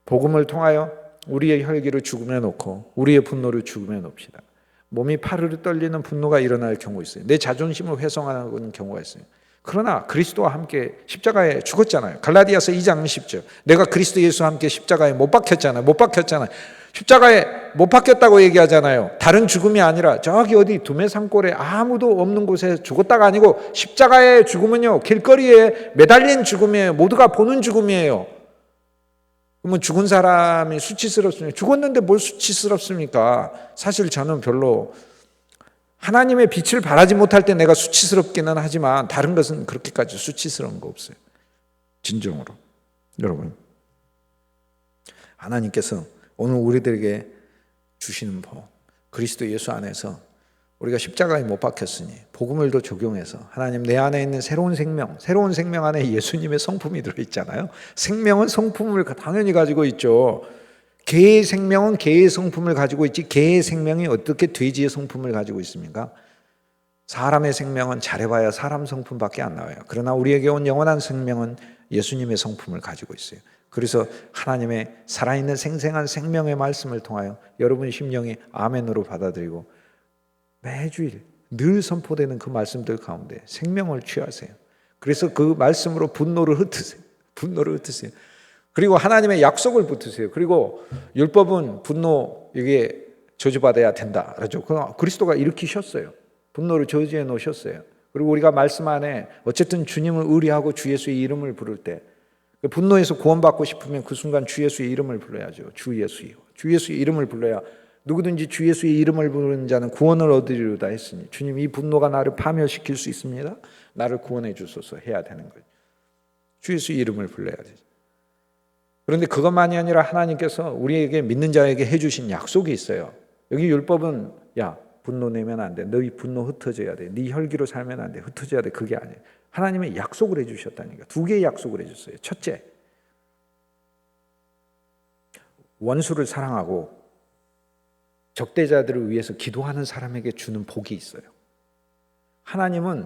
복음을 통하여 우리의 혈기를 죽음에 놓고 우리의 분노를 죽음에 놓읍시다. 몸이 파르르 떨리는 분노가 일어날 경우 있어요. 내 자존심을 훼손하는 경우가 있어요. 그러나 그리스도와 함께 십자가에 죽었잖아요. 갈라디아서 2장 10절. 내가 그리스도 예수와 함께 십자가에 못 박혔잖아요. 십자가에 못 박혔다고 얘기하잖아요. 다른 죽음이 아니라 저기 어디 두메 산골에 아무도 없는 곳에 죽었다가 아니고 십자가의 죽음은요, 길거리에 매달린 죽음이에요. 모두가 보는 죽음이에요. 그러면 죽은 사람이 수치스럽습니까? 죽었는데 뭘 수치스럽습니까? 사실 저는 별로 하나님의 빛을 발하지 못할 때 내가 수치스럽기는 하지만 다른 것은 그렇게까지 수치스러운 거 없어요. 진정으로. 여러분, 하나님께서 오늘 우리들에게 주시는 복, 그리스도 예수 안에서 우리가 십자가에 못 박혔으니 복음을 더 적용해서 하나님 내 안에 있는 새로운 생명 안에 예수님의 성품이 들어있잖아요. 생명은 성품을 당연히 가지고 있죠. 개의 생명은 개의 성품을 가지고 있지 개의 생명이 어떻게 돼지의 성품을 가지고 있습니까? 사람의 생명은 잘해봐야 사람 성품밖에 안 나와요. 그러나 우리에게 온 영원한 생명은 예수님의 성품을 가지고 있어요. 그래서 하나님의 살아있는 생생한 생명의 말씀을 통하여 여러분 심령이 아멘으로 받아들이고 매주일 늘 선포되는 그 말씀들 가운데 생명을 취하세요. 그래서 그 말씀으로 분노를 흩으세요. 그리고 하나님의 약속을 붙으세요. 그리고 율법은 분노 이게 저주받아야 된다. 그렇죠? 그리스도가 일으키셨어요. 분노를 저지해 놓으셨어요. 그리고 우리가 말씀 안에 어쨌든 주님을 의뢰하고 주 예수의 이름을 부를 때 분노에서 구원받고 싶으면 그 순간 주 예수의 이름을 불러야죠. 주 예수의 이름을 불러야 누구든지 주 예수의 이름을 부르는 자는 구원을 얻으리로다 했으니 주님 이 분노가 나를 파멸시킬 수 있습니다. 나를 구원해 주소서 해야 되는 거예요. 주 예수의 이름을 불러야 되죠. 그런데 그것만이 아니라 하나님께서 우리에게 믿는 자에게 해주신 약속이 있어요. 여기 율법은 야 분노 내면 안 돼. 너희 분노 흩어져야 돼. 네 혈기로 살면 안 돼. 흩어져야 돼. 그게 아니에요. 하나님의 약속을 해주셨다니까. 두 개의 약속을 해줬어요. 첫째, 원수를 사랑하고 적대자들을 위해서 기도하는 사람에게 주는 복이 있어요. 하나님은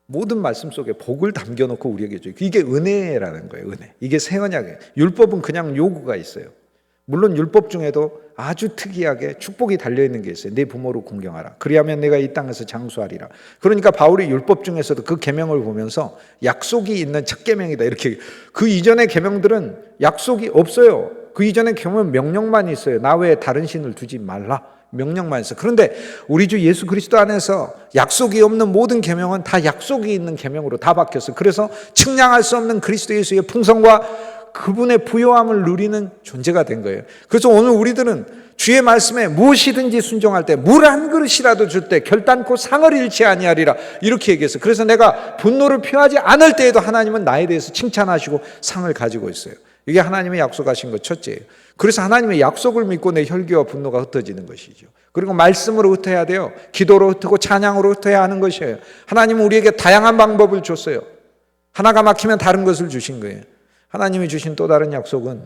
모든 말씀 속에 복을 담겨놓고 우리에게 줘요. 이게 은혜라는 거예요. 은혜. 이게 새 언약이에요. 율법은 그냥 요구가 있어요. 물론 율법 중에도 아주 특이하게 축복이 달려있는 게 있어요. 내 부모를 공경하라. 그리하면 내가 이 땅에서 장수하리라. 그러니까 바울이 율법 중에서도 그 계명을 보면서 약속이 있는 첫 계명이다. 이렇게 그 이전의 계명들은 약속이 없어요. 그 이전의 계명은 명령만 있어요. 나 외에 다른 신을 두지 말라. 명령만 있어요. 그런데 우리 주 예수 그리스도 안에서 약속이 없는 모든 계명은 다 약속이 있는 계명으로 다 바뀌었어요. 그래서 측량할 수 없는 그리스도 예수의 풍성과 그분의 부요함을 누리는 존재가 된 거예요. 그래서 오늘 우리들은 주의 말씀에 무엇이든지 순종할 때 물 한 그릇이라도 줄 때 결단코 상을 잃지 아니하리라 이렇게 얘기했어요. 그래서 내가 분노를 표하지 않을 때에도 하나님은 나에 대해서 칭찬하시고 상을 가지고 있어요. 이게 하나님의 약속하신 것 첫째예요. 그래서 하나님의 약속을 믿고 내 혈기와 분노가 흩어지는 것이죠. 그리고 말씀으로 흩어야 돼요. 기도로 흩고 찬양으로 흩어야 하는 것이에요. 하나님은 우리에게 다양한 방법을 줬어요. 하나가 막히면 다른 것을 주신 거예요. 하나님이 주신 또 다른 약속은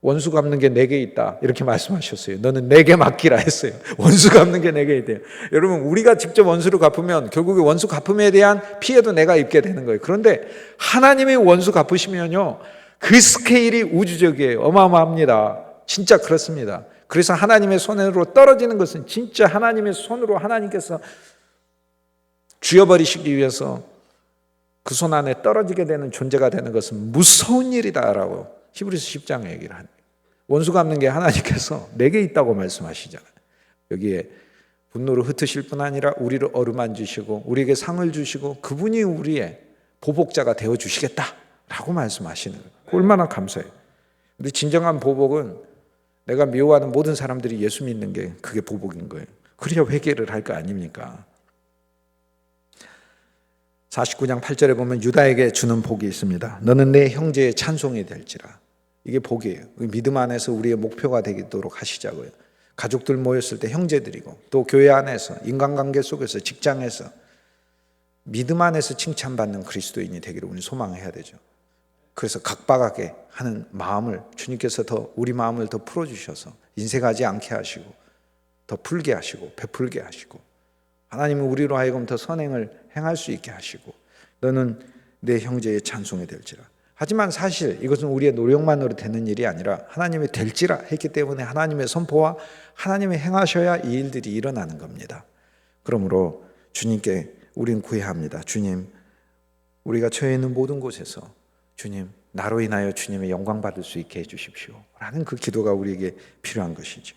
원수 갚는 게 내게 있다 이렇게 말씀하셨어요. 너는 내게 맡기라 했어요. 원수 갚는 게 내게 있대요. 여러분 우리가 직접 원수를 갚으면 결국에 원수 갚음에 대한 피해도 내가 입게 되는 거예요. 그런데 하나님이 원수 갚으시면요 그 스케일이 우주적이에요. 어마어마합니다. 진짜 그렇습니다. 그래서 하나님의 손으로 떨어지는 것은 진짜 하나님의 손으로 하나님께서 쥐어버리시기 위해서 그 손 안에 떨어지게 되는 존재가 되는 것은 무서운 일이다라고 히브리서 10장에 얘기를 합니다. 원수 갚는 게 하나님께서 내게 있다고 말씀하시잖아요. 여기에 분노를 흩으실 뿐 아니라 우리를 어루만지시고 우리에게 상을 주시고 그분이 우리의 보복자가 되어주시겠다라고 말씀하시는 거예요. 얼마나 감사해요. 근데 진정한 보복은 내가 미워하는 모든 사람들이 예수 믿는 게 그게 보복인 거예요. 그래야 회개를 할 거 아닙니까? 49장 8절에 보면 유다에게 주는 복이 있습니다. 너는 내 형제의 찬송이 될지라. 이게 복이에요. 믿음 안에서 우리의 목표가 되도록 하시자고요. 가족들 모였을 때 형제들이고 또 교회 안에서 인간관계 속에서 직장에서 믿음 안에서 칭찬받는 그리스도인이 되기를 우리 소망해야 되죠. 그래서 각박하게 하는 마음을 주님께서 더 우리 마음을 더 풀어주셔서 인색하지 않게 하시고 더 풀게 하시고 베풀게 하시고 하나님은 우리로 하여금 더 선행을 행할 수 있게 하시고 너는 내 형제의 찬송이 될지라. 하지만 사실 이것은 우리의 노력만으로 되는 일이 아니라 하나님의 될지라 했기 때문에 하나님의 선포와 하나님의 행하셔야 이 일들이 일어나는 겁니다. 그러므로 주님께 우리는 구해야 합니다. 주님, 우리가 처해 있는 모든 곳에서 주님, 나로 인하여 주님의 영광 받을 수 있게 해주십시오 라는 그 기도가 우리에게 필요한 것이죠.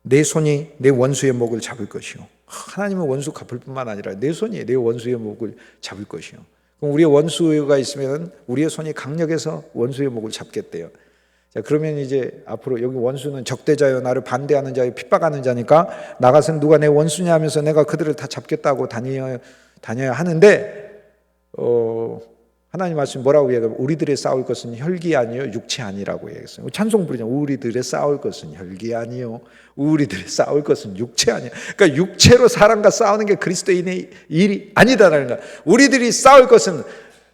내 손이 내 원수의 목을 잡을 것이요. 하나님은 원수 갚을 뿐만 아니라 내 손이 내 원수의 목을 잡을 것이요. 그럼 우리의 원수가 있으면 우리의 손이 강력해서 원수의 목을 잡겠대요. 자, 그러면 이제 앞으로 여기 원수는 적대자요, 나를 반대하는 자요, 핍박하는 자니까 나가서 누가 내 원수냐 하면서 내가 그들을 다 잡겠다고 다녀야 하는데, 하나님 말씀 뭐라고 얘기해요? 우리들의 싸울 것은 혈기 아니요 육체 아니라고 얘기했어요. 찬송 부르잖아요. 우리들의 싸울 것은 혈기 아니요, 우리들의 싸울 것은 육체 아니요. 그러니까 육체로 사람과 싸우는 게 그리스도인의 일이 아니다라는 거야. 우리들이 싸울 것은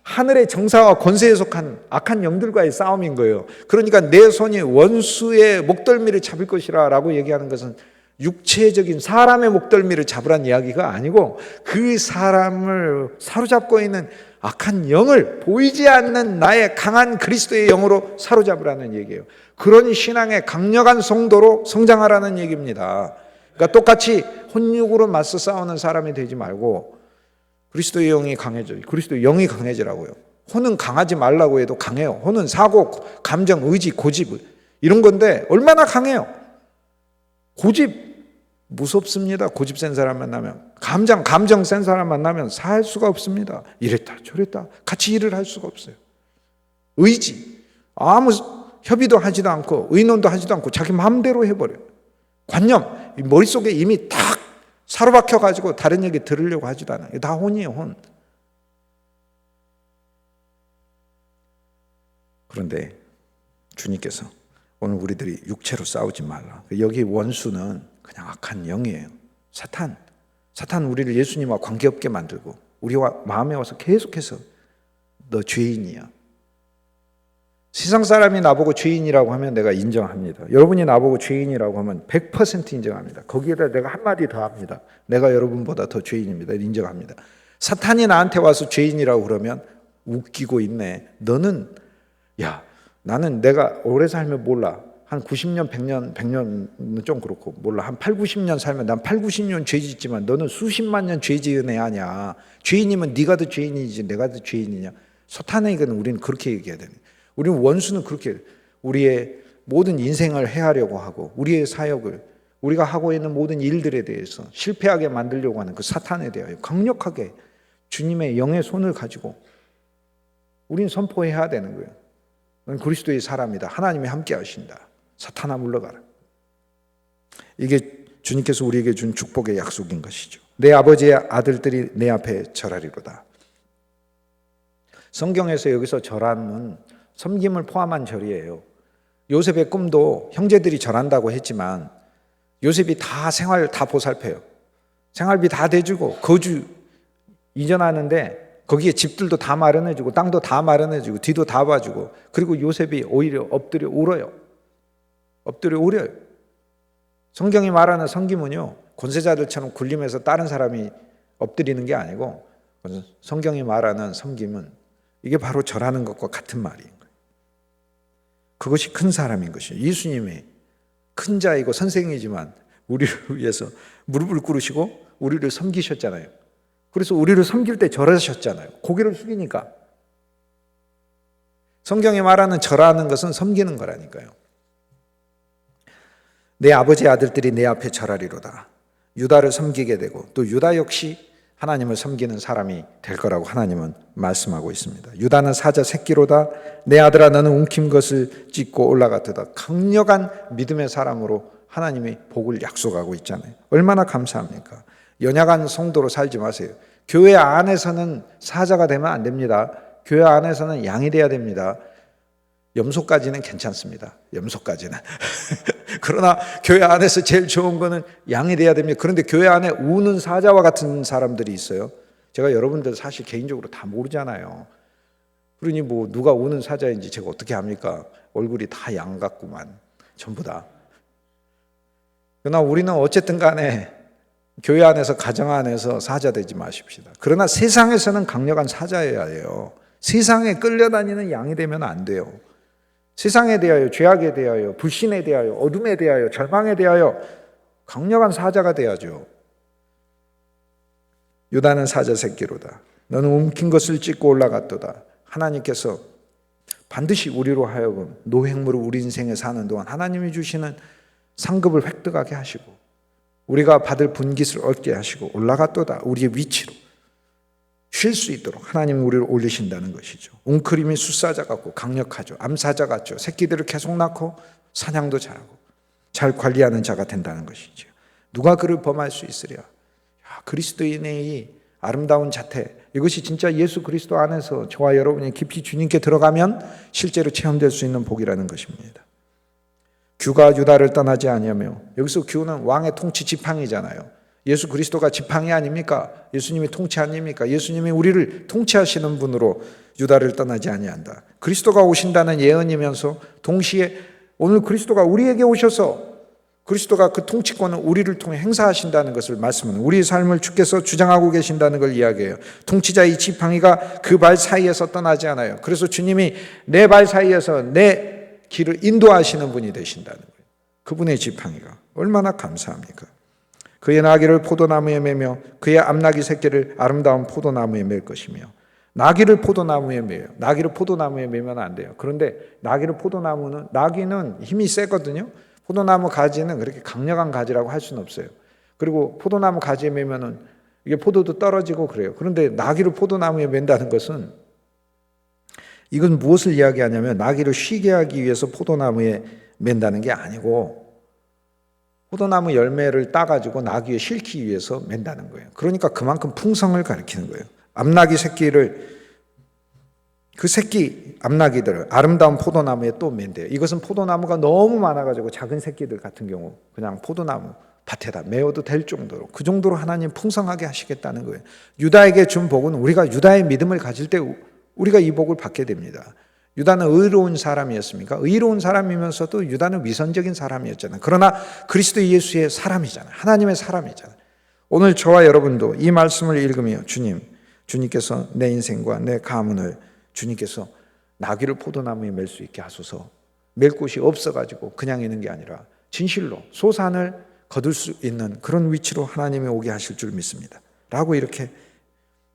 하늘의 정사와 권세에 속한 악한 영들과의 싸움인 거예요. 그러니까 내 손이 원수의 목덜미를 잡을 것이라 라고 얘기하는 것은 육체적인 사람의 목덜미를 잡으란 이야기가 아니고 그 사람을 사로잡고 있는 악한 영을 보이지 않는 나의 강한 그리스도의 영으로 사로잡으라는 얘기예요. 그런 신앙의 강력한 성도로 성장하라는 얘기입니다. 그러니까 똑같이 혼육으로 맞서 싸우는 사람이 되지 말고 그리스도의 영이 강해져. 그리스도의 영이 강해지라고요. 혼은 강하지 말라고 해도 강해요. 혼은 사고, 감정, 의지, 고집 이런 건데 얼마나 강해요. 고집 무섭습니다. 고집 센 사람 만나면. 감정 센 사람 만나면 살 수가 없습니다. 이랬다 저랬다 같이 일을 할 수가 없어요. 의지 아무 협의도 하지도 않고 의논도 하지도 않고 자기 마음대로 해버려요. 관념 머릿속에 이미 탁 사로박혀가지고 다른 얘기 들으려고 하지도 않아요. 다 혼이에요. 혼. 그런데 주님께서 오늘 우리들이 육체로 싸우지 말라. 여기 원수는 그냥 악한 영이에요. 사탄 우리를 예수님과 관계없게 만들고 우리와 마음에 와서 계속해서 너 죄인이야. 세상 사람이 나보고 죄인이라고 하면 내가 인정합니다. 여러분이 나보고 죄인이라고 하면 100% 인정합니다. 거기에다 내가 한마디 더 합니다. 내가 여러분보다 더 죄인입니다. 인정합니다. 사탄이 나한테 와서 죄인이라고 그러면 웃기고 있네. 너는 나는 내가 오래 살면 몰라. 한 90년, 100년은 좀 그렇고 몰라. 한 8, 90년 살면 난 8, 90년 죄 짓지만 너는 수십만 년 죄 지은 애 아니야. 죄인이면 네가 더 죄인이지 내가 더 죄인이냐. 사탄에게는 우리는 그렇게 얘기해야 되는 거예요. 우리는 원수는 그렇게 우리의 모든 인생을 해하려고 하고 우리의 사역을 우리가 하고 있는 모든 일들에 대해서 실패하게 만들려고 하는 그 사탄에 대하여 강력하게 주님의 영의 손을 가지고 우리는 선포해야 되는 거예요. 넌 그리스도의 사람이다. 하나님이 함께 하신다. 사탄아 물러가라. 이게 주님께서 우리에게 준 축복의 약속인 것이죠. 내 아버지의 아들들이 내 앞에 절하리로다. 성경에서 여기서 절함은 섬김을 포함한 절이에요. 요셉의 꿈도 형제들이 절한다고 했지만 요셉이 다 생활 다 보살펴요. 생활비 다 대주고 거주 이전하는데 거기에 집들도 다 마련해주고 땅도 다 마련해주고 뒤도 다 봐주고 그리고 요셉이 오히려 엎드려 울어요. 엎드려 울어요. 성경이 말하는 섬김은요 권세자들처럼 굴림해서 다른 사람이 엎드리는 게 아니고 성경이 말하는 섬김은 이게 바로 절하는 것과 같은 말이에요. 그것이 큰 사람인 것이에요. 예수님이 큰 자이고 선생이지만 우리를 위해서 무릎을 꿇으시고 우리를 섬기셨잖아요. 그래서 우리를 섬길 때 절하셨잖아요. 고개를 숙이니까. 성경이 말하는 절하는 것은 섬기는 거라니까요. 내 아버지의 아들들이 내 앞에 절하리로다. 유다를 섬기게 되고 또 유다 역시 하나님을 섬기는 사람이 될 거라고 하나님은 말씀하고 있습니다. 유다는 사자 새끼로다. 내 아들아 너는 움킨 것을 찢고 올라갔다. 강력한 믿음의 사람으로 하나님이 복을 약속하고 있잖아요. 얼마나 감사합니까? 연약한 성도로 살지 마세요. 교회 안에서는 사자가 되면 안 됩니다. 교회 안에서는 양이 돼야 됩니다. 염소까지는 괜찮습니다. 염소까지는. 그러나 교회 안에서 제일 좋은 거는 양이 돼야 됩니다. 그런데 교회 안에 우는 사자와 같은 사람들이 있어요. 제가 여러분들 사실 개인적으로 다 모르잖아요. 그러니 뭐 누가 우는 사자인지 제가 어떻게 합니까? 얼굴이 다 양 같구만. 전부 다. 그러나 우리는 어쨌든 간에 교회 안에서 가정 안에서 사자 되지 마십시다. 그러나 세상에서는 강력한 사자여야 해요. 세상에 끌려다니는 양이 되면 안 돼요. 세상에 대하여, 죄악에 대하여, 불신에 대하여, 어둠에 대하여, 절망에 대하여 강력한 사자가 돼야죠. 유다는 사자 새끼로다. 너는 움킨 것을 찢고 올라갔도다. 하나님께서 반드시 우리로 하여금 노획물을 우리 인생에 사는 동안 하나님이 주시는 상급을 획득하게 하시고 우리가 받을 분깃을 얻게 하시고 올라갔도다 우리의 위치로 쉴 수 있도록 하나님이 우리를 올리신다는 것이죠. 웅크림이 숫사자 같고 강력하죠. 암사자 같죠. 새끼들을 계속 낳고 사냥도 잘하고 잘 관리하는 자가 된다는 것이죠. 누가 그를 범할 수 있으랴. 그리스도인의 아름다운 자태, 이것이 진짜 예수 그리스도 안에서 저와 여러분이 깊이 주님께 들어가면 실제로 체험될 수 있는 복이라는 것입니다. 규가 유다를 떠나지 아니하며, 여기서 규는 왕의 통치 지팡이잖아요. 예수 그리스도가 지팡이 아닙니까? 예수님이 통치 아닙니까? 예수님이 우리를 통치하시는 분으로 유다를 떠나지 아니한다. 그리스도가 오신다는 예언이면서 동시에 오늘 그리스도가 우리에게 오셔서 그리스도가 그 통치권을 우리를 통해 행사하신다는 것을 말씀하는, 우리의 삶을 주께서 주장하고 계신다는 걸 이야기해요. 통치자의 지팡이가 그 발 사이에서 떠나지 않아요. 그래서 주님이 내 발 사이에서 내 길을 인도하시는 분이 되신다는 거예요. 그분의 지팡이가 얼마나 감사합니까? 그의 나귀를 포도나무에 매며 그의 암나귀 새끼를 아름다운 포도나무에 맬 것이며. 나귀를 포도나무에 매요. 나귀를 포도나무에 매면 안 돼요. 그런데 나귀는 힘이 세거든요. 포도나무 가지는 그렇게 강력한 가지라고 할 수는 없어요. 그리고 포도나무 가지에 매면은 이게 포도도 떨어지고 그래요. 그런데 나귀를 포도나무에 맨다는 것은, 이건 무엇을 이야기하냐면 나귀를 쉬게 하기 위해서 포도나무에 맨다는 게 아니고 포도나무 열매를 따가지고 나귀에 싣기 위해서 맨다는 거예요. 그러니까 그만큼 풍성을 가리키는 거예요. 암나귀 새끼를, 그 새끼 암나귀들을 아름다운 포도나무에 또 맨대요. 이것은 포도나무가 너무 많아가지고 작은 새끼들 같은 경우 그냥 포도나무 밭에다 메어도 될 정도로, 그 정도로 하나님 풍성하게 하시겠다는 거예요. 유다에게 준 복은 우리가 유다의 믿음을 가질 때 우리가 이 복을 받게 됩니다. 유다는 의로운 사람이었습니까? 의로운 사람이면서도 유다는 위선적인 사람이었잖아요. 그러나 그리스도 예수의 사람이잖아요. 하나님의 사람이잖아요. 오늘 저와 여러분도 이 말씀을 읽으며 주님께서 내 인생과 내 가문을 주님께서 나귀를 포도나무에 맬 수 있게 하소서. 맬 곳이 없어가지고 그냥 있는 게 아니라 진실로 소산을 거둘 수 있는 그런 위치로 하나님이 오게 하실 줄 믿습니다. 라고 이렇게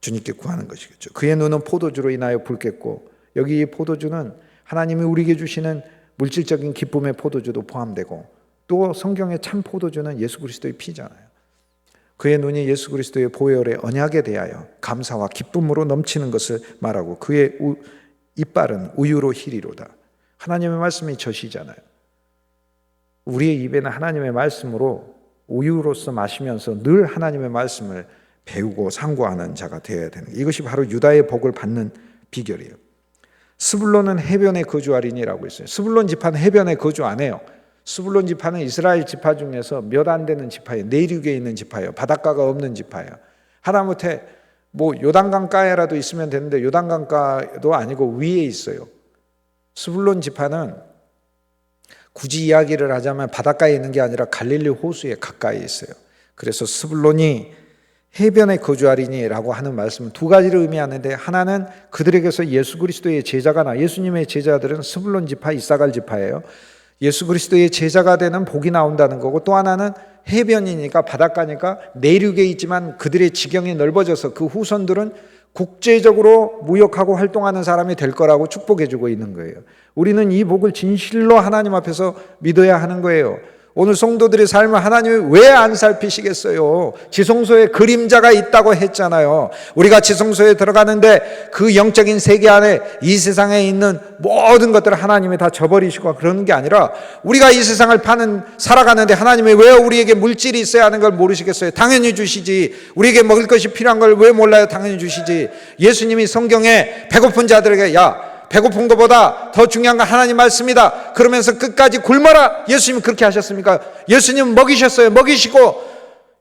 주님께 구하는 것이겠죠. 그의 눈은 포도주로 인하여 붉겠고, 여기 이 포도주는 하나님이 우리에게 주시는 물질적인 기쁨의 포도주도 포함되고, 또 성경의 참 포도주는 예수 그리스도의 피잖아요. 그의 눈이 예수 그리스도의 보혈의 언약에 대하여 감사와 기쁨으로 넘치는 것을 말하고, 그의 이빨은 우유로 희리로다. 하나님의 말씀이 젖이잖아요. 우리의 입에는 하나님의 말씀으로 우유로서 마시면서 늘 하나님의 말씀을 배우고 상고하는 자가 되어야 되는 거예요. 이것이 바로 유다의 복을 받는 비결이에요. 스불론은 해변에 거주하리니라고 했어요. 스불론 지파는 해변에 거주 안 해요. 스불론 지파는 이스라엘 지파 중에서 몇 안 되는 지파예요. 내륙에 있는 지파예요. 바닷가가 없는 지파예요. 하다못해 요단강가에라도 있으면 되는데 요단강가도 아니고 위에 있어요. 스불론 지파는 굳이 이야기를 하자면 바닷가에 있는 게 아니라 갈릴리 호수에 가까이 있어요. 그래서 스불론이 해변에 거주하리니라고 하는 말씀은 두 가지를 의미하는데, 하나는 그들에게서 예수 그리스도의 제자가 예수님의 제자들은 스불론 지파, 이사갈 지파예요. 예수 그리스도의 제자가 되는 복이 나온다는 거고, 또 하나는 해변이니까 바닷가니까 내륙에 있지만 그들의 지경이 넓어져서 그 후손들은 국제적으로 무역하고 활동하는 사람이 될 거라고 축복해 주고 있는 거예요. 우리는 이 복을 진실로 하나님 앞에서 믿어야 하는 거예요. 오늘 성도들의 삶을 하나님이 왜 안 살피시겠어요? 지성소에 그림자가 있다고 했잖아요. 우리가 지성소에 들어가는데 그 영적인 세계 안에 이 세상에 있는 모든 것들을 하나님이 다 저버리시고 그러는 게 아니라, 우리가 이 세상을 살아가는데 하나님이 왜 우리에게 물질이 있어야 하는 걸 모르시겠어요? 당연히 주시지. 우리에게 먹을 것이 필요한 걸 왜 몰라요? 당연히 주시지. 예수님이 성경에 배고픈 자들에게 배고픈 것보다 더 중요한 건 하나님 말씀이다 그러면서 끝까지 굶어라. 예수님은 그렇게 하셨습니까? 예수님은 먹이셨어요. 먹이시고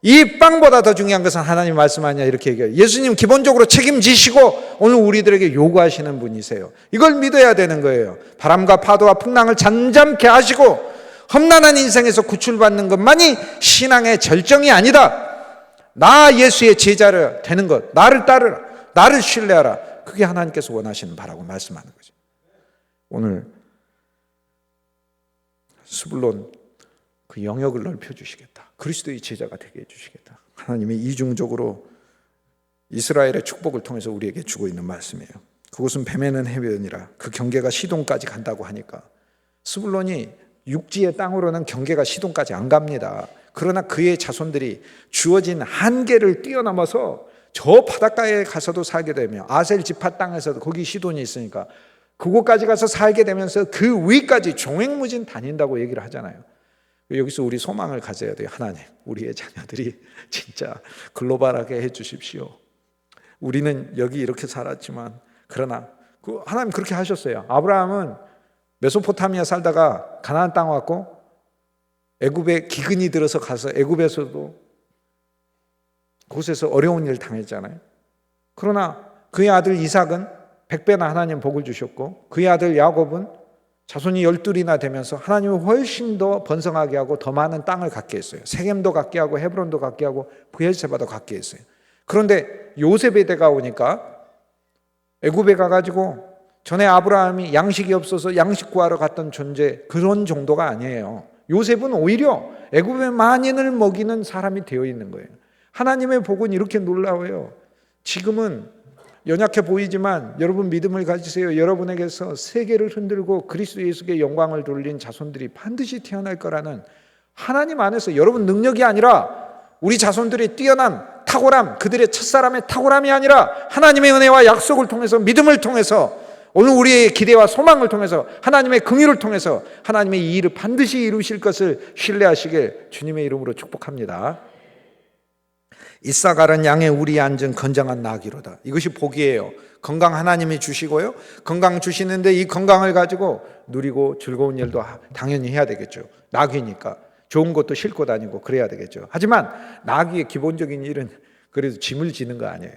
이 빵보다 더 중요한 것은 하나님 말씀 아니냐 이렇게 얘기해요. 예수님 기본적으로 책임지시고 오늘 우리들에게 요구하시는 분이세요. 이걸 믿어야 되는 거예요. 바람과 파도와 풍랑을 잠잠케 하시고 험난한 인생에서 구출받는 것만이 신앙의 절정이 아니다. 나 예수의 제자를 되는 것, 나를 따르라, 나를 신뢰하라. 그게 하나님께서 원하시는 바라고 말씀하는 거죠. 오늘 스불론 그 영역을 넓혀주시겠다. 그리스도의 제자가 되게 해주시겠다. 하나님이 이중적으로 이스라엘의 축복을 통해서 우리에게 주고 있는 말씀이에요. 그곳은 뱀에는 해변이라. 그 경계가 시돈까지 간다고 하니까 스불론이 육지의 땅으로는 경계가 시돈까지 안 갑니다. 그러나 그의 자손들이 주어진 한계를 뛰어넘어서 저 바닷가에 가서도 살게 되며 아셀 지파 땅에서도 거기 시돈이 있으니까 그곳까지 가서 살게 되면서 그 위까지 종횡무진 다닌다고 얘기를 하잖아요. 여기서 우리 소망을 가져야 돼요. 하나님, 우리의 자녀들이 진짜 글로벌하게 해 주십시오. 우리는 여기 이렇게 살았지만 그러나 하나님 그렇게 하셨어요. 아브라함은 메소포타미아 살다가 가나안 땅 왔고 애굽에 기근이 들어서 가서 애굽에서도 그곳에서 어려운 일을 당했잖아요. 그러나 그의 아들 이삭은 100배나 하나님 복을 주셨고 그의 아들 야곱은 자손이 12이나 되면서 하나님을 훨씬 더 번성하게 하고 더 많은 땅을 갖게 했어요. 세겜도 갖게 하고 헤브론도 갖게 하고 브엘세바도 갖게 했어요. 그런데 요셉의 때가 오니까 애굽에 가가지고 전에 아브라함이 양식이 없어서 양식 구하러 갔던 존재, 그런 정도가 아니에요. 요셉은 오히려 애굽의 만인을 먹이는 사람이 되어 있는 거예요. 하나님의 복은 이렇게 놀라워요. 지금은 연약해 보이지만 여러분 믿음을 가지세요. 여러분에게서 세계를 흔들고 그리스도 예수께 영광을 돌린 자손들이 반드시 태어날 거라는 하나님 안에서 여러분 능력이 아니라 우리 자손들의 뛰어남, 탁월함, 그들의 첫사람의 탁월함이 아니라 하나님의 은혜와 약속을 통해서 믿음을 통해서 오늘 우리의 기대와 소망을 통해서 하나님의 긍휼을 통해서 하나님의 이 일을 반드시 이루실 것을 신뢰하시길 주님의 이름으로 축복합니다. 이사갈은 양의 우리에 앉은 건장한 나귀로다. 이것이 복이에요. 건강 하나님이 주시고요. 건강 주시는데 이 건강을 가지고 누리고 즐거운 일도 당연히 해야 되겠죠. 나귀니까 좋은 것도 싣고 다니고 그래야 되겠죠. 하지만 나귀의 기본적인 일은 그래도 짐을 지는 거 아니에요.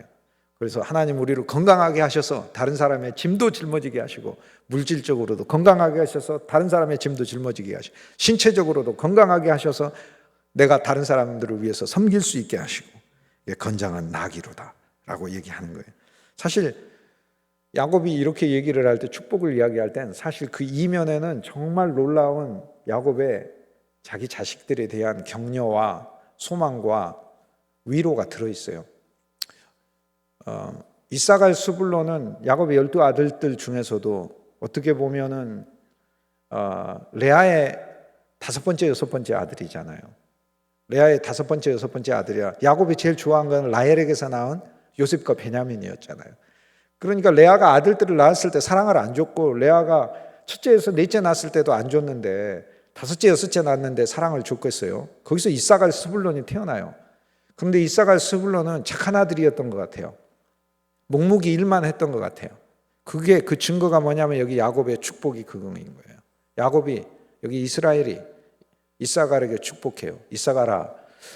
그래서 하나님 우리를 건강하게 하셔서 다른 사람의 짐도 짊어지게 하시고 물질적으로도 건강하게 하셔서 다른 사람의 짐도 짊어지게 하시고 신체적으로도 건강하게 하셔서 내가 다른 사람들을 위해서 섬길 수 있게 하시고 건장한 나귀로다 라고 얘기하는 거예요. 사실 야곱이 이렇게 얘기를 할 때 축복을 이야기할 땐 사실 그 이면에는 정말 놀라운 야곱의 자기 자식들에 대한 격려와 소망과 위로가 들어있어요. 이사갈 스불론은 야곱의 12아들들 중에서도 어떻게 보면은 레아의 5번째, 6번째 아들이잖아요. 레아의 5번째, 6번째 아들이야. 야곱이 제일 좋아한 건 라헬에게서 낳은 요셉과 베냐민이었잖아요. 그러니까 레아가 아들들을 낳았을 때 사랑을 안 줬고 레아가 첫째에서 넷째 낳았을 때도 안 줬는데 5째, 6째 낳았는데 사랑을 줬겠어요. 거기서 이사갈 스불론이 태어나요. 그런데 이사갈 스불론은 착한 아들이었던 것 같아요. 묵묵히 일만 했던 것 같아요. 그게 그 증거가 뭐냐면 여기 야곱의 축복이 그거인 거예요. 야곱이 여기 이스라엘이 이사갈에게 축복해요. 이사갈아,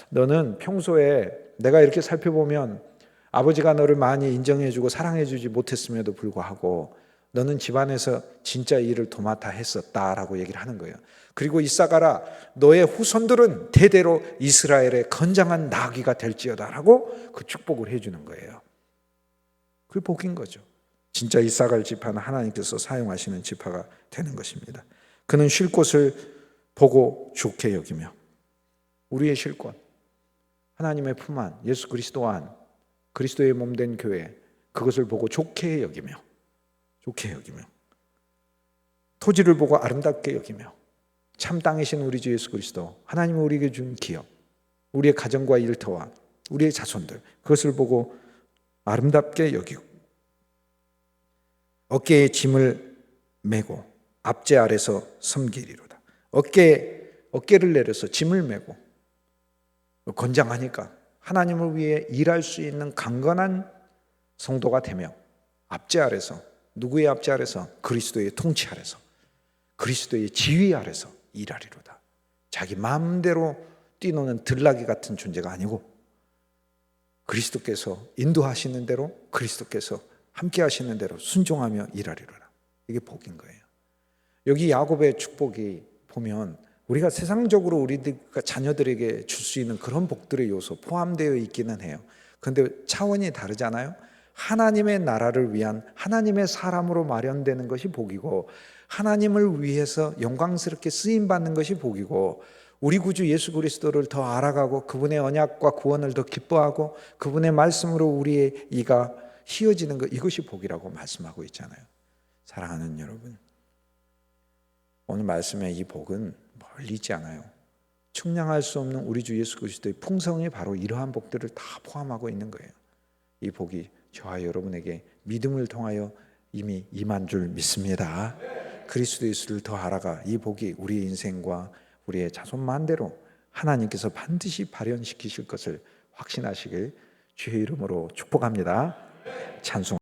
너는 평소에 내가 이렇게 살펴보면 아버지가 너를 많이 인정해주고 사랑해주지 못했음에도 불구하고 너는 집안에서 진짜 일을 도맡아 했었다라고 얘기를 하는 거예요. 그리고 이사갈아, 너의 후손들은 대대로 이스라엘의 건장한 나귀가 될지어다라고 그 축복을 해주는 거예요. 그게 복인 거죠. 진짜 이사갈 지파는 하나님께서 사용하시는 지파가 되는 것입니다. 그는 쉴 곳을 보고 좋게 여기며 우리의 쉴 곳, 하나님의 품 안, 예수 그리스도 안, 그리스도의 몸된 교회, 그것을 보고 좋게 여기며 토지를 보고 아름답게 여기며 참 땅이신 우리 주 예수 그리스도, 하나님이 우리에게 준 기업, 우리의 가정과 일터와 우리의 자손들, 그것을 보고 아름답게 여기고 어깨에 짐을 메고 앞제 아래서 섬기리로다. 어깨를 내려서 짐을 메고 건장하니까 하나님을 위해 일할 수 있는 강건한 성도가 되며 앞제 아래서, 누구의 앞제 아래서? 그리스도의 통치 아래서, 그리스도의 지휘 아래서 일하리로다. 자기 마음대로 뛰노는 들나귀 같은 존재가 아니고 그리스도께서 인도하시는 대로, 그리스도께서 함께 하시는 대로 순종하며 일하리로다. 이게 복인 거예요. 여기 야곱의 축복이 보면 우리가 세상적으로 우리 자녀들에게 줄 수 있는 그런 복들의 요소 포함되어 있기는 해요. 그런데 차원이 다르잖아요. 하나님의 나라를 위한 하나님의 사람으로 마련되는 것이 복이고 하나님을 위해서 영광스럽게 쓰임받는 것이 복이고 우리 구주 예수 그리스도를 더 알아가고 그분의 언약과 구원을 더 기뻐하고 그분의 말씀으로 우리의 이가 희어지는 것, 이것이 복이라고 말씀하고 있잖아요. 사랑하는 여러분, 오늘 말씀의 이 복은 멀리 있지 않아요. 측량할 수 없는 우리 주 예수 그리스도의 풍성이 바로 이러한 복들을 다 포함하고 있는 거예요. 이 복이 저와 여러분에게 믿음을 통하여 이미 임한 줄 믿습니다. 그리스도 예수를 더 알아가 이 복이 우리의 인생과 우리의 자손 만대로 하나님께서 반드시 발현시키실 것을 확신하시길 주의 이름으로 축복합니다. 찬송.